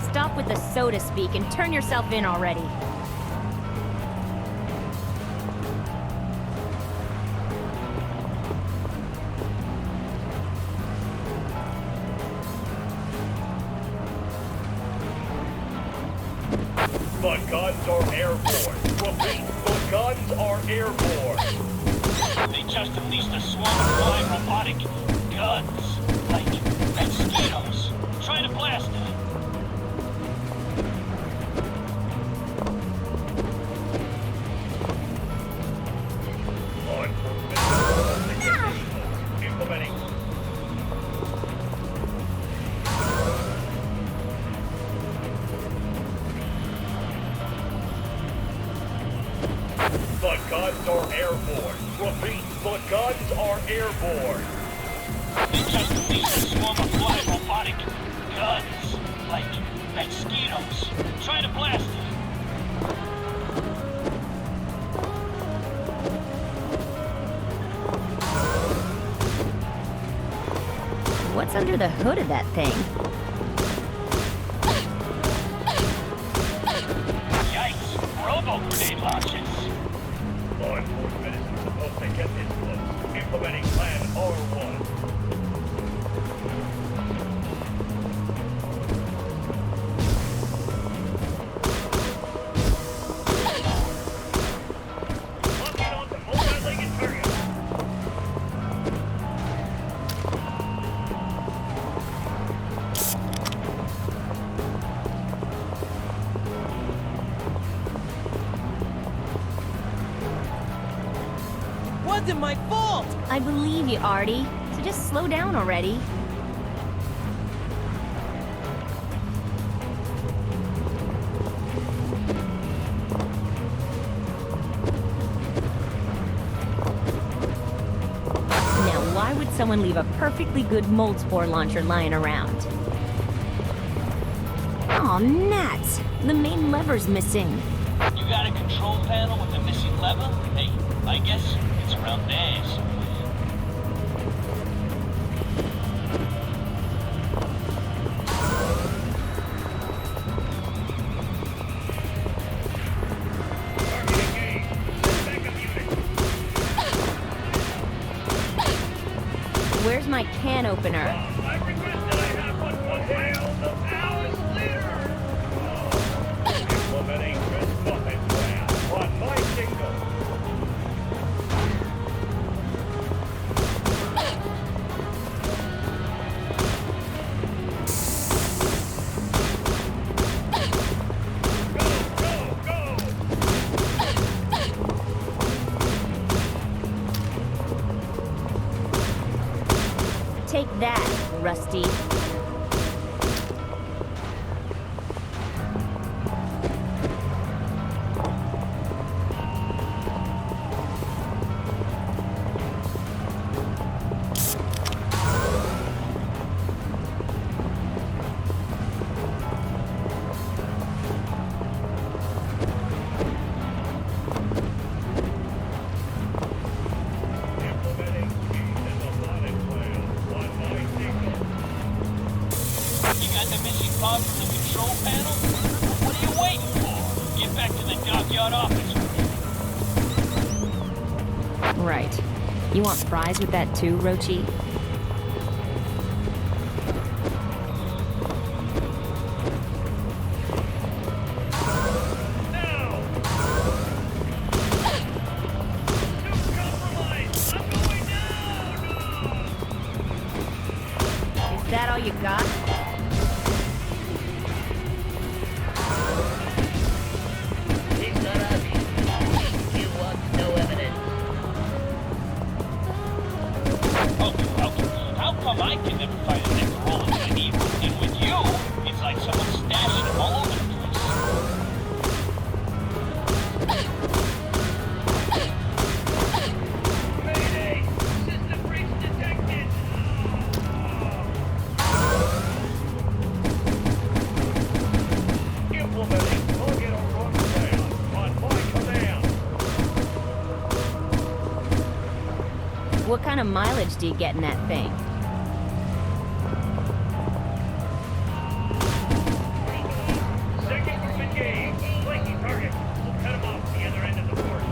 Stop with the soda speak and turn yourself in already. The guns are airborne. Repeat, the guns are airborne. They just unleashed a swarm of flying robotic guns. Like mosquitoes. Try to blast it. Implementing. The guns are airborne. Repeat, the guns are airborne. They just released a swarm of flying robotic guns. Like mosquitoes. Try to blast it. What's under the hood of that thing? Yikes! Robo-grenade launches! Law enforcement isn't supposed to get this close. Implementing Plan R1. Locking on to multi-legged target. Wasn't my fault! I believe you, Artie. So just slow down already. Now, why would someone leave a perfectly good mold spore launcher lying around? Aw, Nats! The main lever's missing. You got a control panel with a missing lever? Hey, I guess it's around there somewhere. Where's my can opener? I requested I have one for hail the palace leader! Implementing Chris Buffett plan on my signal. Take that, Rusty. Right. You want fries with that too, Rochi? Is that all you got? How come I can never find a Nectarola that I need? And with you, it's like someone's stashing them all over the place. Mayday! System breach detected! Implementing target or run plan on my command. What kind of mileage do you get in that thing? Second group engaged. Flanking target. We'll cut him off the other end of the port.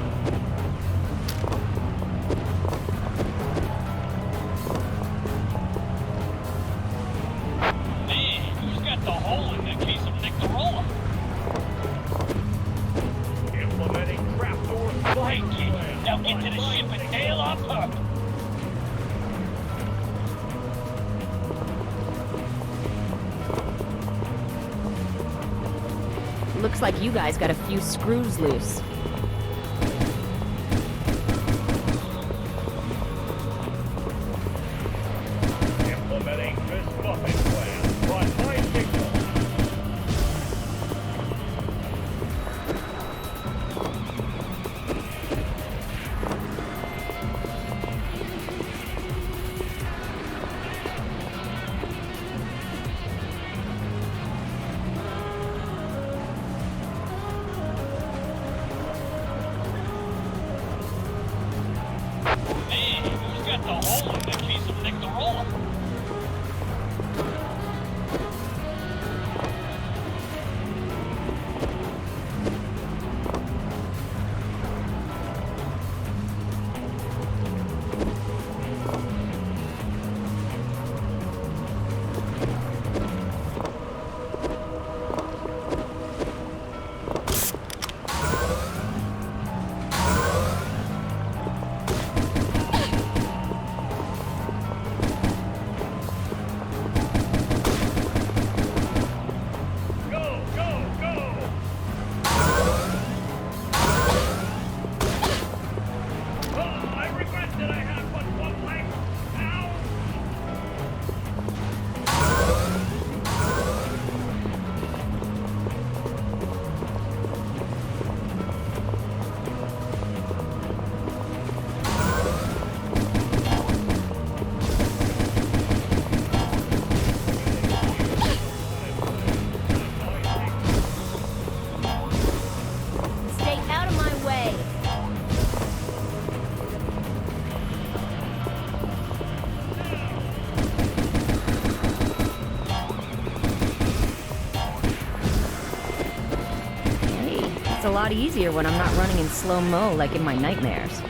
Man, who's got the hole in the case of Nectarola? Implementing trapdoor flight kit. Now get to the ship and tail off her. Looks like you guys got a few screws loose. Implementing this muffin plan. On my signal. Man, who's got the hole in the case of Nectarola? Go, go, go! Oh, I regret that I have but one life. Ow! Stay out of my way! Hey, it's a lot easier when I'm not running in slow-mo like in my nightmares.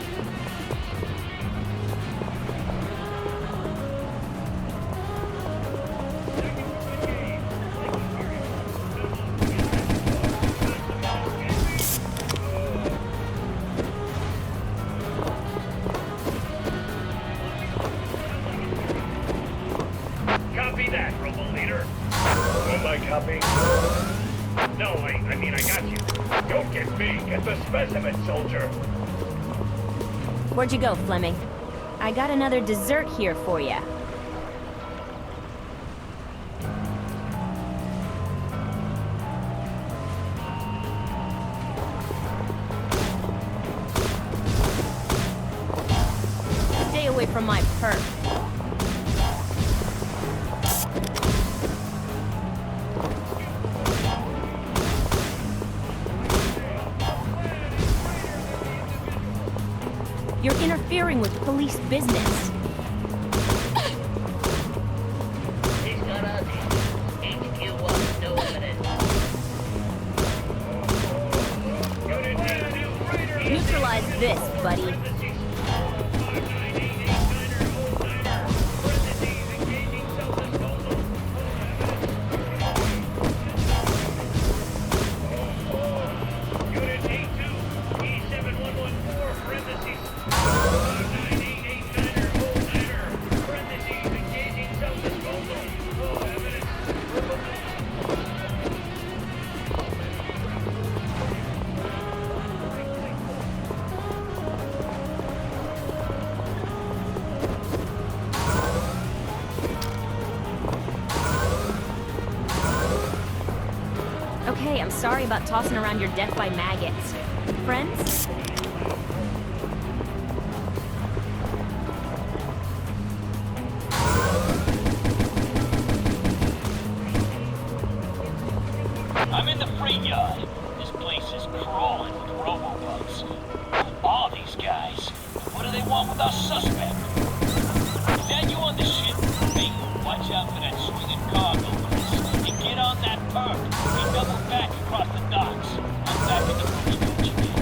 Copy that, rebel leader. Am I copying? No, I mean I got you. Don't get me, get the specimen, soldier. Where'd you go, Fleming? I got another dessert here for you. Stay away from my perk. You're interfering with police business. He's got us. HQ wants no evidence. Neutralize this, buddy. about tossing around your death by maggots. Friends? I'm in the freight yard. This place is crawling with robo-bugs. Who are these guys? What do they want with our suspect? Is that you on the ship? Hey, watch out for that swinging cargo, Chris. And get on that perk. We double back across the docks. I'm back in the boogie coach again.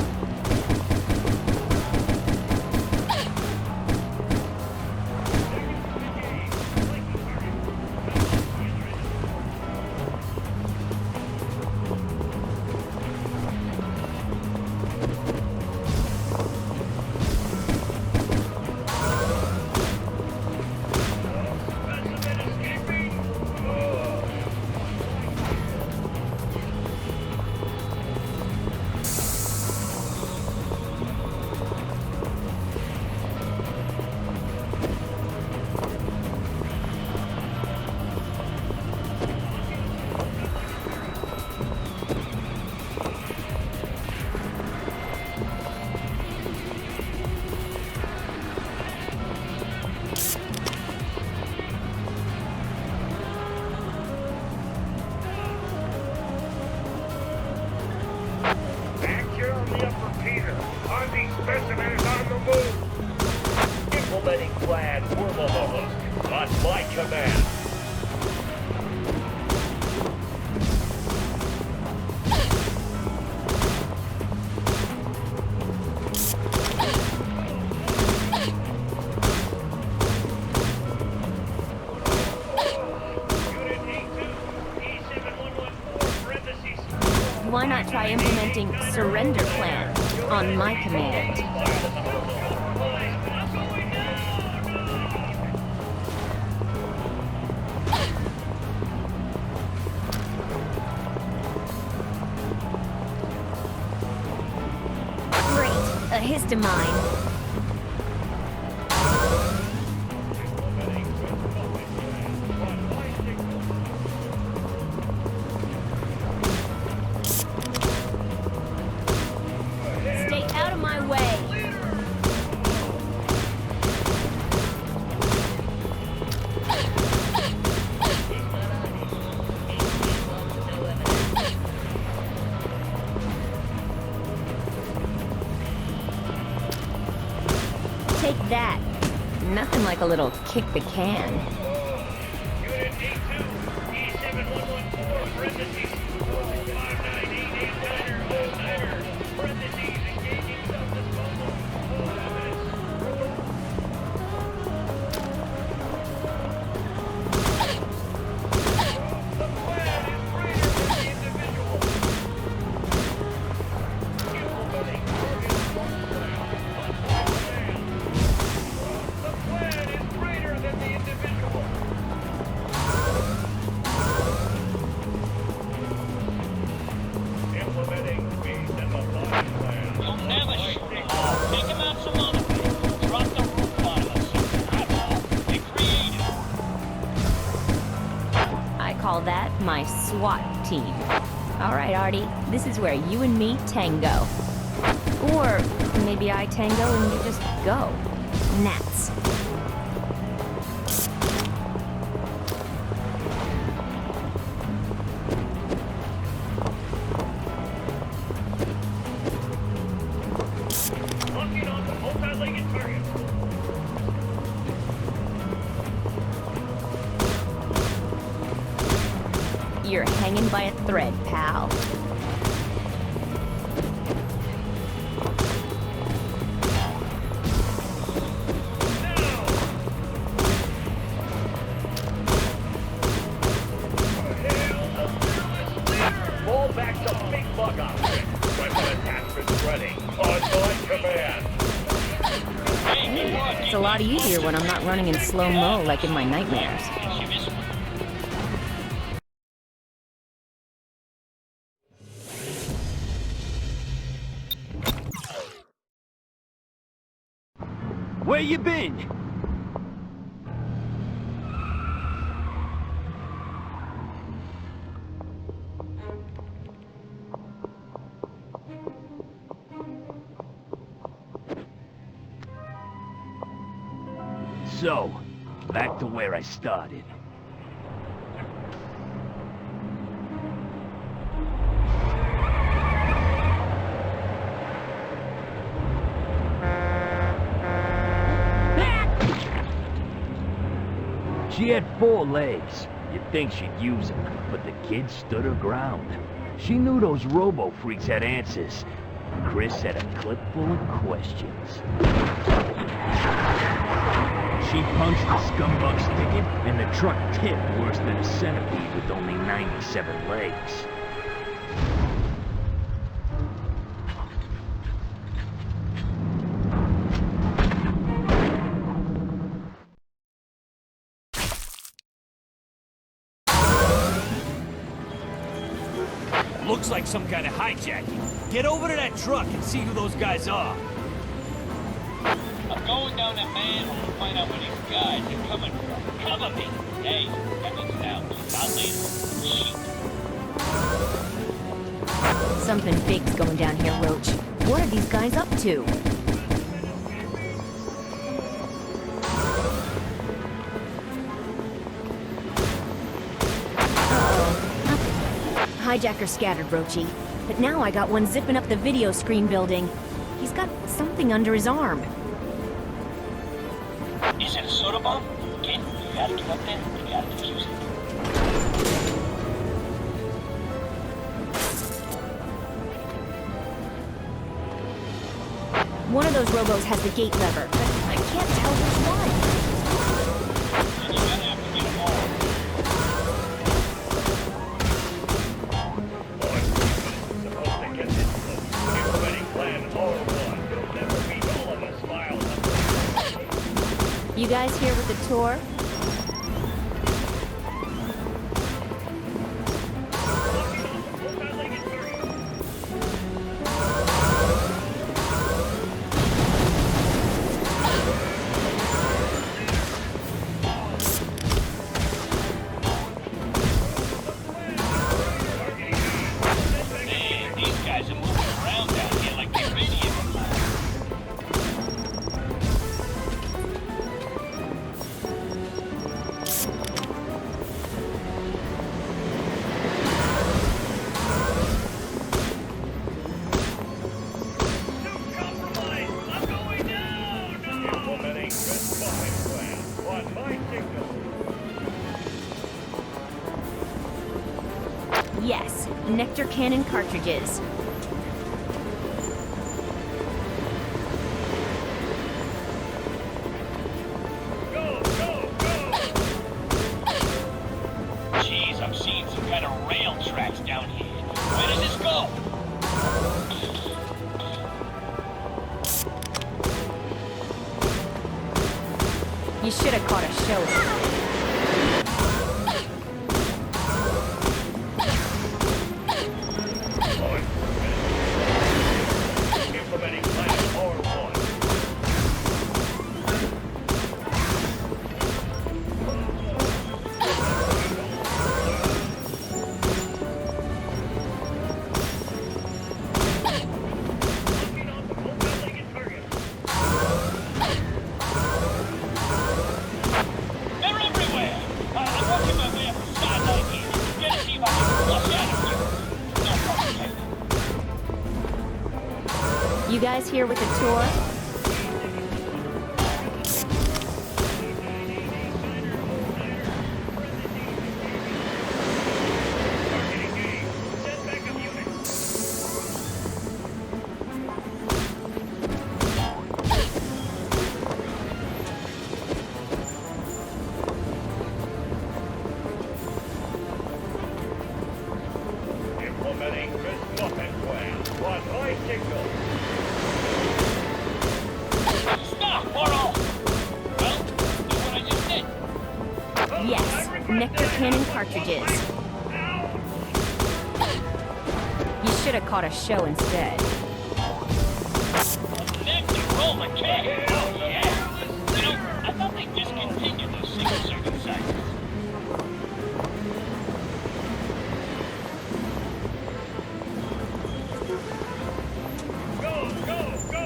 Implementing plan Wormhole. On my command. Why not try implementing surrender plan on my command? Great, a histamine. Take that. Nothing like a little kick the can. Unit A2, E7114, parentheses, 59889er, parentheses, engaging self-disposal. The plan is greater than the individual. Implementing target force plan. The plan is greater than the individual. Implementing beast and the flying plan. You'll never shoot them all. Take them out some other way. Drop the roof on them or something. I don't know. Get creative. I call that my SWAT team. All right, Artie, this is where you and me tango. Or maybe I tango and you just go. Gnats. Locking on the multi-legged target. You're hanging by a thread, pal. Fall back to big bug operation. Weapon attachments ready. On my command. Hey, good work. It's a lot easier when I'm not running in slow-mo like in my nightmares. Where you been? So, back to where I started. She had 4 legs. You'd think she'd use them, but the kid stood her ground. She knew those robo-freaks had answers. Chris had a clip full of questions. She punched the scumbug's ticket, and the truck tipped worse than a centipede with only 97 legs. Looks like some kind of hijacking. Get over to that truck and see who those guys are. I'm going down that manhole to find out where these guys are coming from. Cover me! Hey, heavens now. Not later. Shit. Something big's going down here, Roach. What are these guys up to? Hijacker scattered, Roachy. But now I got one zipping up the video screen building. He's got something under his arm. Is it a soda bomb? Kid, you gotta get up there. You gotta defuse it. One of those robos has the gate lever, but I can't tell which one. Then you gotta have to get them all. Supposed to get this close. Implementing plan R1. You'll never beat all of us, Miles. You guys here with the tour? These guys are moving around down here like they're radio. Implementing Chris Buffett plan. On my signal. Yes, nectar cannon cartridges. Go, go, go! Jeez, I'm seeing some kind of rail tracks down here. Where does this go? You should have caught a show. Implementing plan R1. Looking on the multi-legged target. They're everywhere! I'm working my way up the sideline here. Gonna see if I can flush out of here. No problem, Captain. You guys here with the tour? Target engaged. Send backup units. Implementing Chris Buffett plan. On my signal. Stop, or I'll... Well, do what I just did. Yes, nectar cannon cartridges. You should have caught a show instead. Nectar roller can. Oh, yeah. You know, I thought they discontinued those single circumcisers. Go, go, go!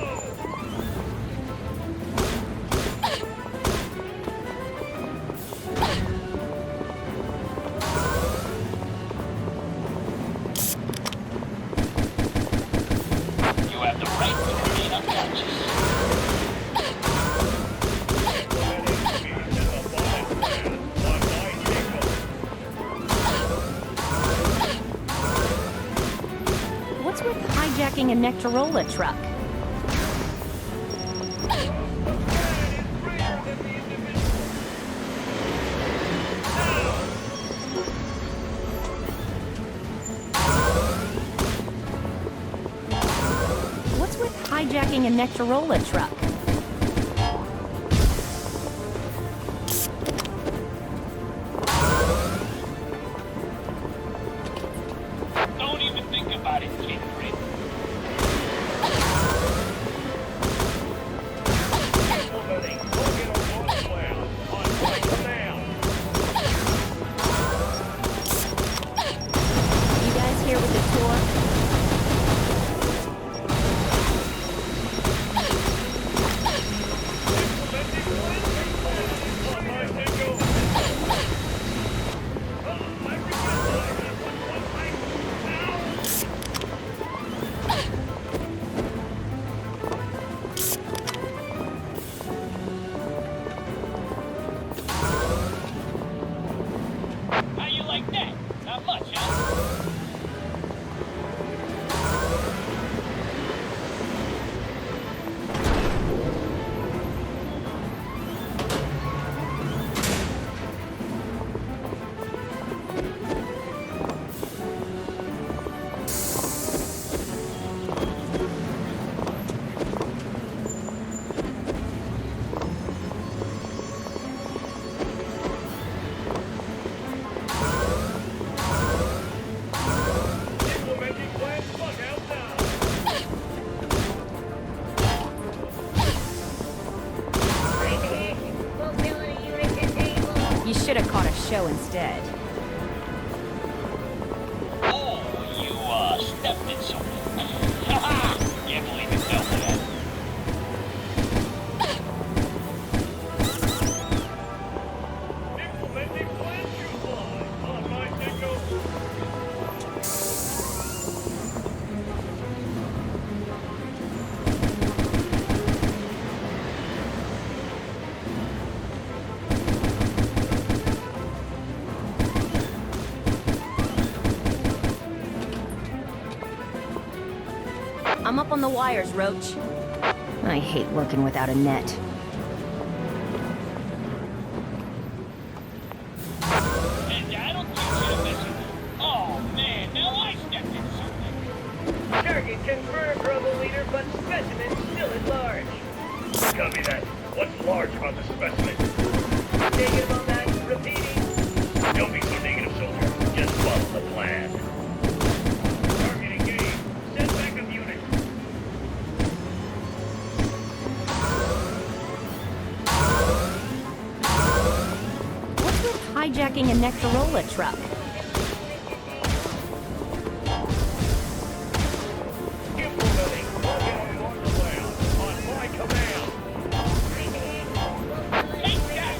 hijacking a Nectarola truck. What's with hijacking a Nectarola truck? Don't even think about it, kid. Implementing orbital launch plan on my command. You guys here with the tour? How you like that? Not much, huh? Implementing plan bug out now. You should have caught a show instead. Oh, you, stepped in something. Haha! Can't believe you fell for that. Implementing plan true fly on my takeover. I'm up on the wires, Roach. I hate working without a net. And I don't think you're missing. Oh, man, now I stepped in something. Target confirmed, Rebel Leader, but specimen still at large. Copy that. What's large about the specimen? Negative on that. Repeating. Don't be so negative, soldier. Just follow the plan. Target engaged. Send backup unit. What's with hijacking a Nectarola truck? Implementing orbital launch plan on my command. Take that!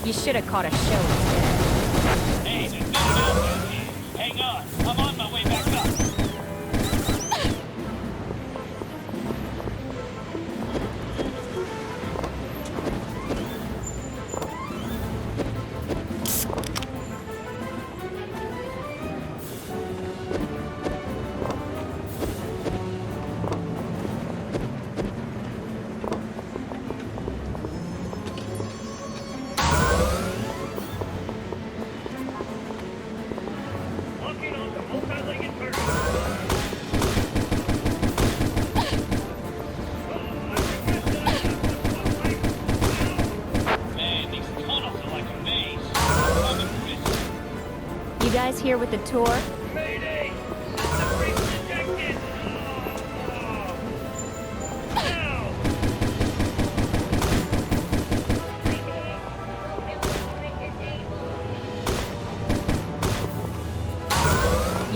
You should have caught a show instead. Hey, there's no out down here. Hang on, I'm on my way back up. Locking on the multi-legged turret. Man, these tunnels are like a maze. I'm coming for this. You guys here with the tour? Mayday! System breach detected! Now!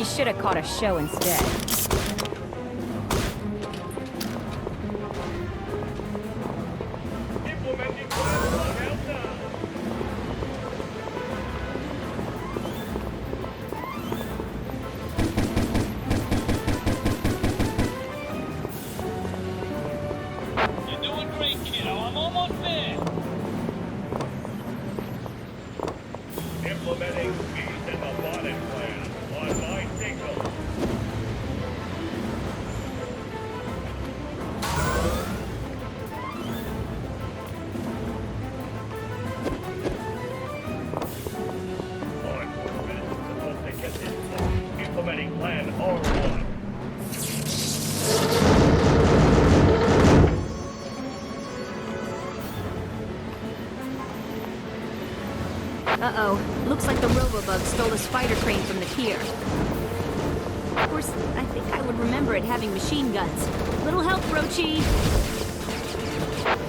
You should have caught a show instead. Implementing plan logout now. You're doing great, kiddo. I'm almost there. Implementing speed and the bonnet plan. On my signal. On orbit. Supposed to get this far. Implementing plan R1. Uh-oh. Looks like the Robobug stole a spider crane from the pier. Of course, I think I would remember it having machine guns. Little help, Rochi!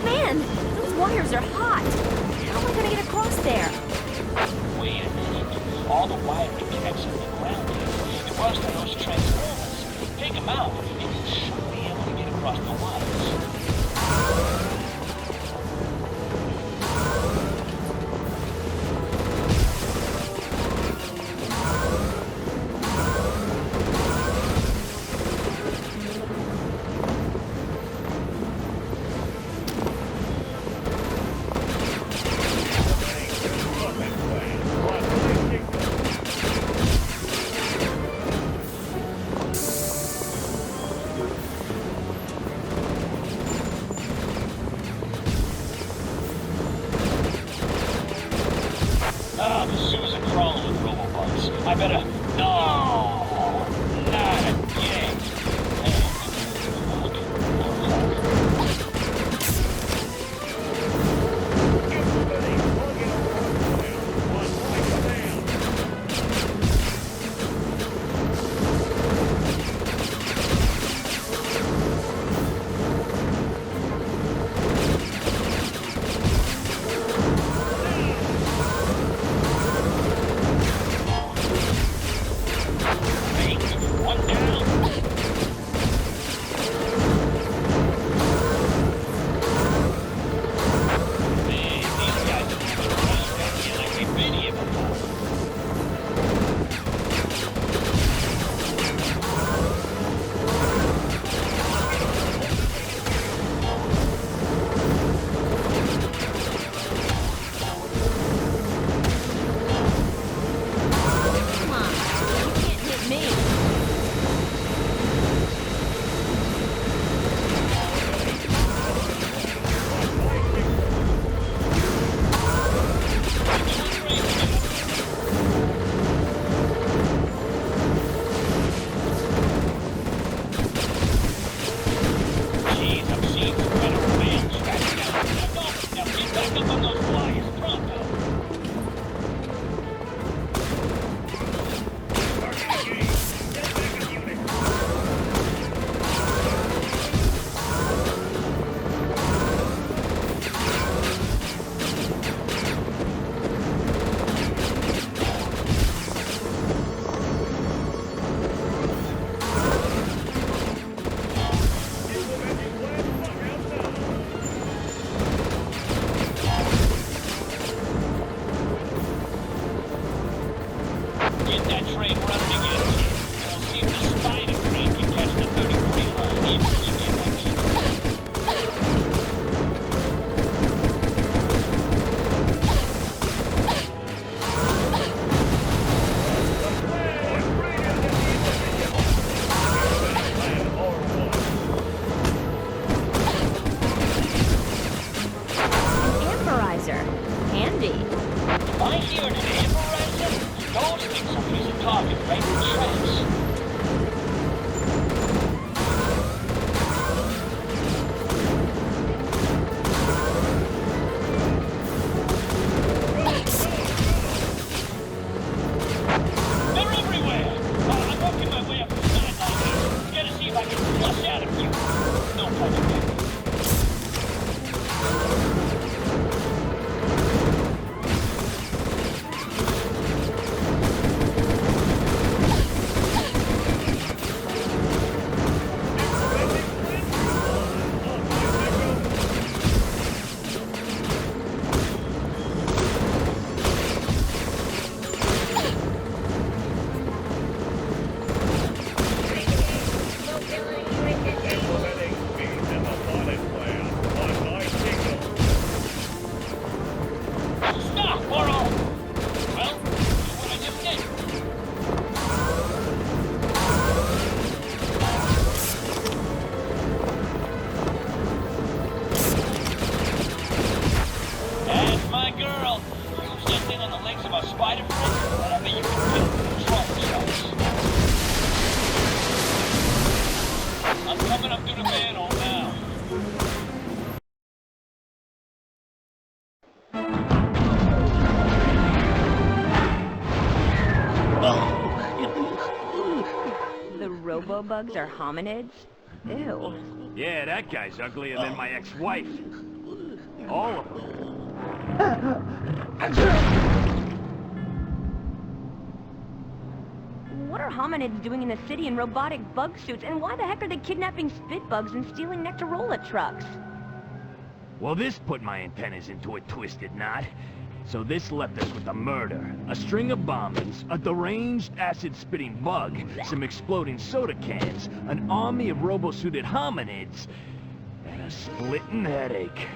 Man, those wires are hot! How am I gonna get across there? Wait a minute. All the wiring connects to the ground here. It runs to those transformers. Take them out, and you should be able to get across the wires. Ah, the sewers are crawling with robobugs. I better... No! Not again! Implementing logout plan. On my command. One down. Man, these guys are moving around down here like we've been here before. Come on, you can't hit me. Jeez, I'm seeing some kind of rail track down. Now get back up on those wires, pronto. Target engaged. Get back a unit. Implementing plan logout now. Get that train running again, kid. And we'll see if the spider crane can catch the 33 line even when you get back here. Plan R1. Amberizer. Handy. Am I hearing an amberizer? Those things will use a target right in the tracks. They're everywhere! I'm working my way up the sideline here. Gotta see if I can flush out a few. No pun intended. The robo-bugs are hominids? Ew. Yeah, that guy's uglier than my ex-wife. All of them. What are hominids doing in the city in robotic bug suits, and why the heck are they kidnapping spit bugs and stealing Nectarola trucks? Well, this put my antennas into a twisted knot. So this left us with a murder, a string of bombings, a deranged acid-spitting bug, some exploding soda cans, an army of robo-suited hominids, and a splitting headache.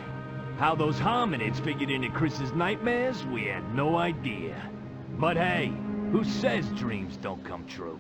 How those hominids figured into Chris's nightmares, we had no idea. But hey, who says dreams don't come true?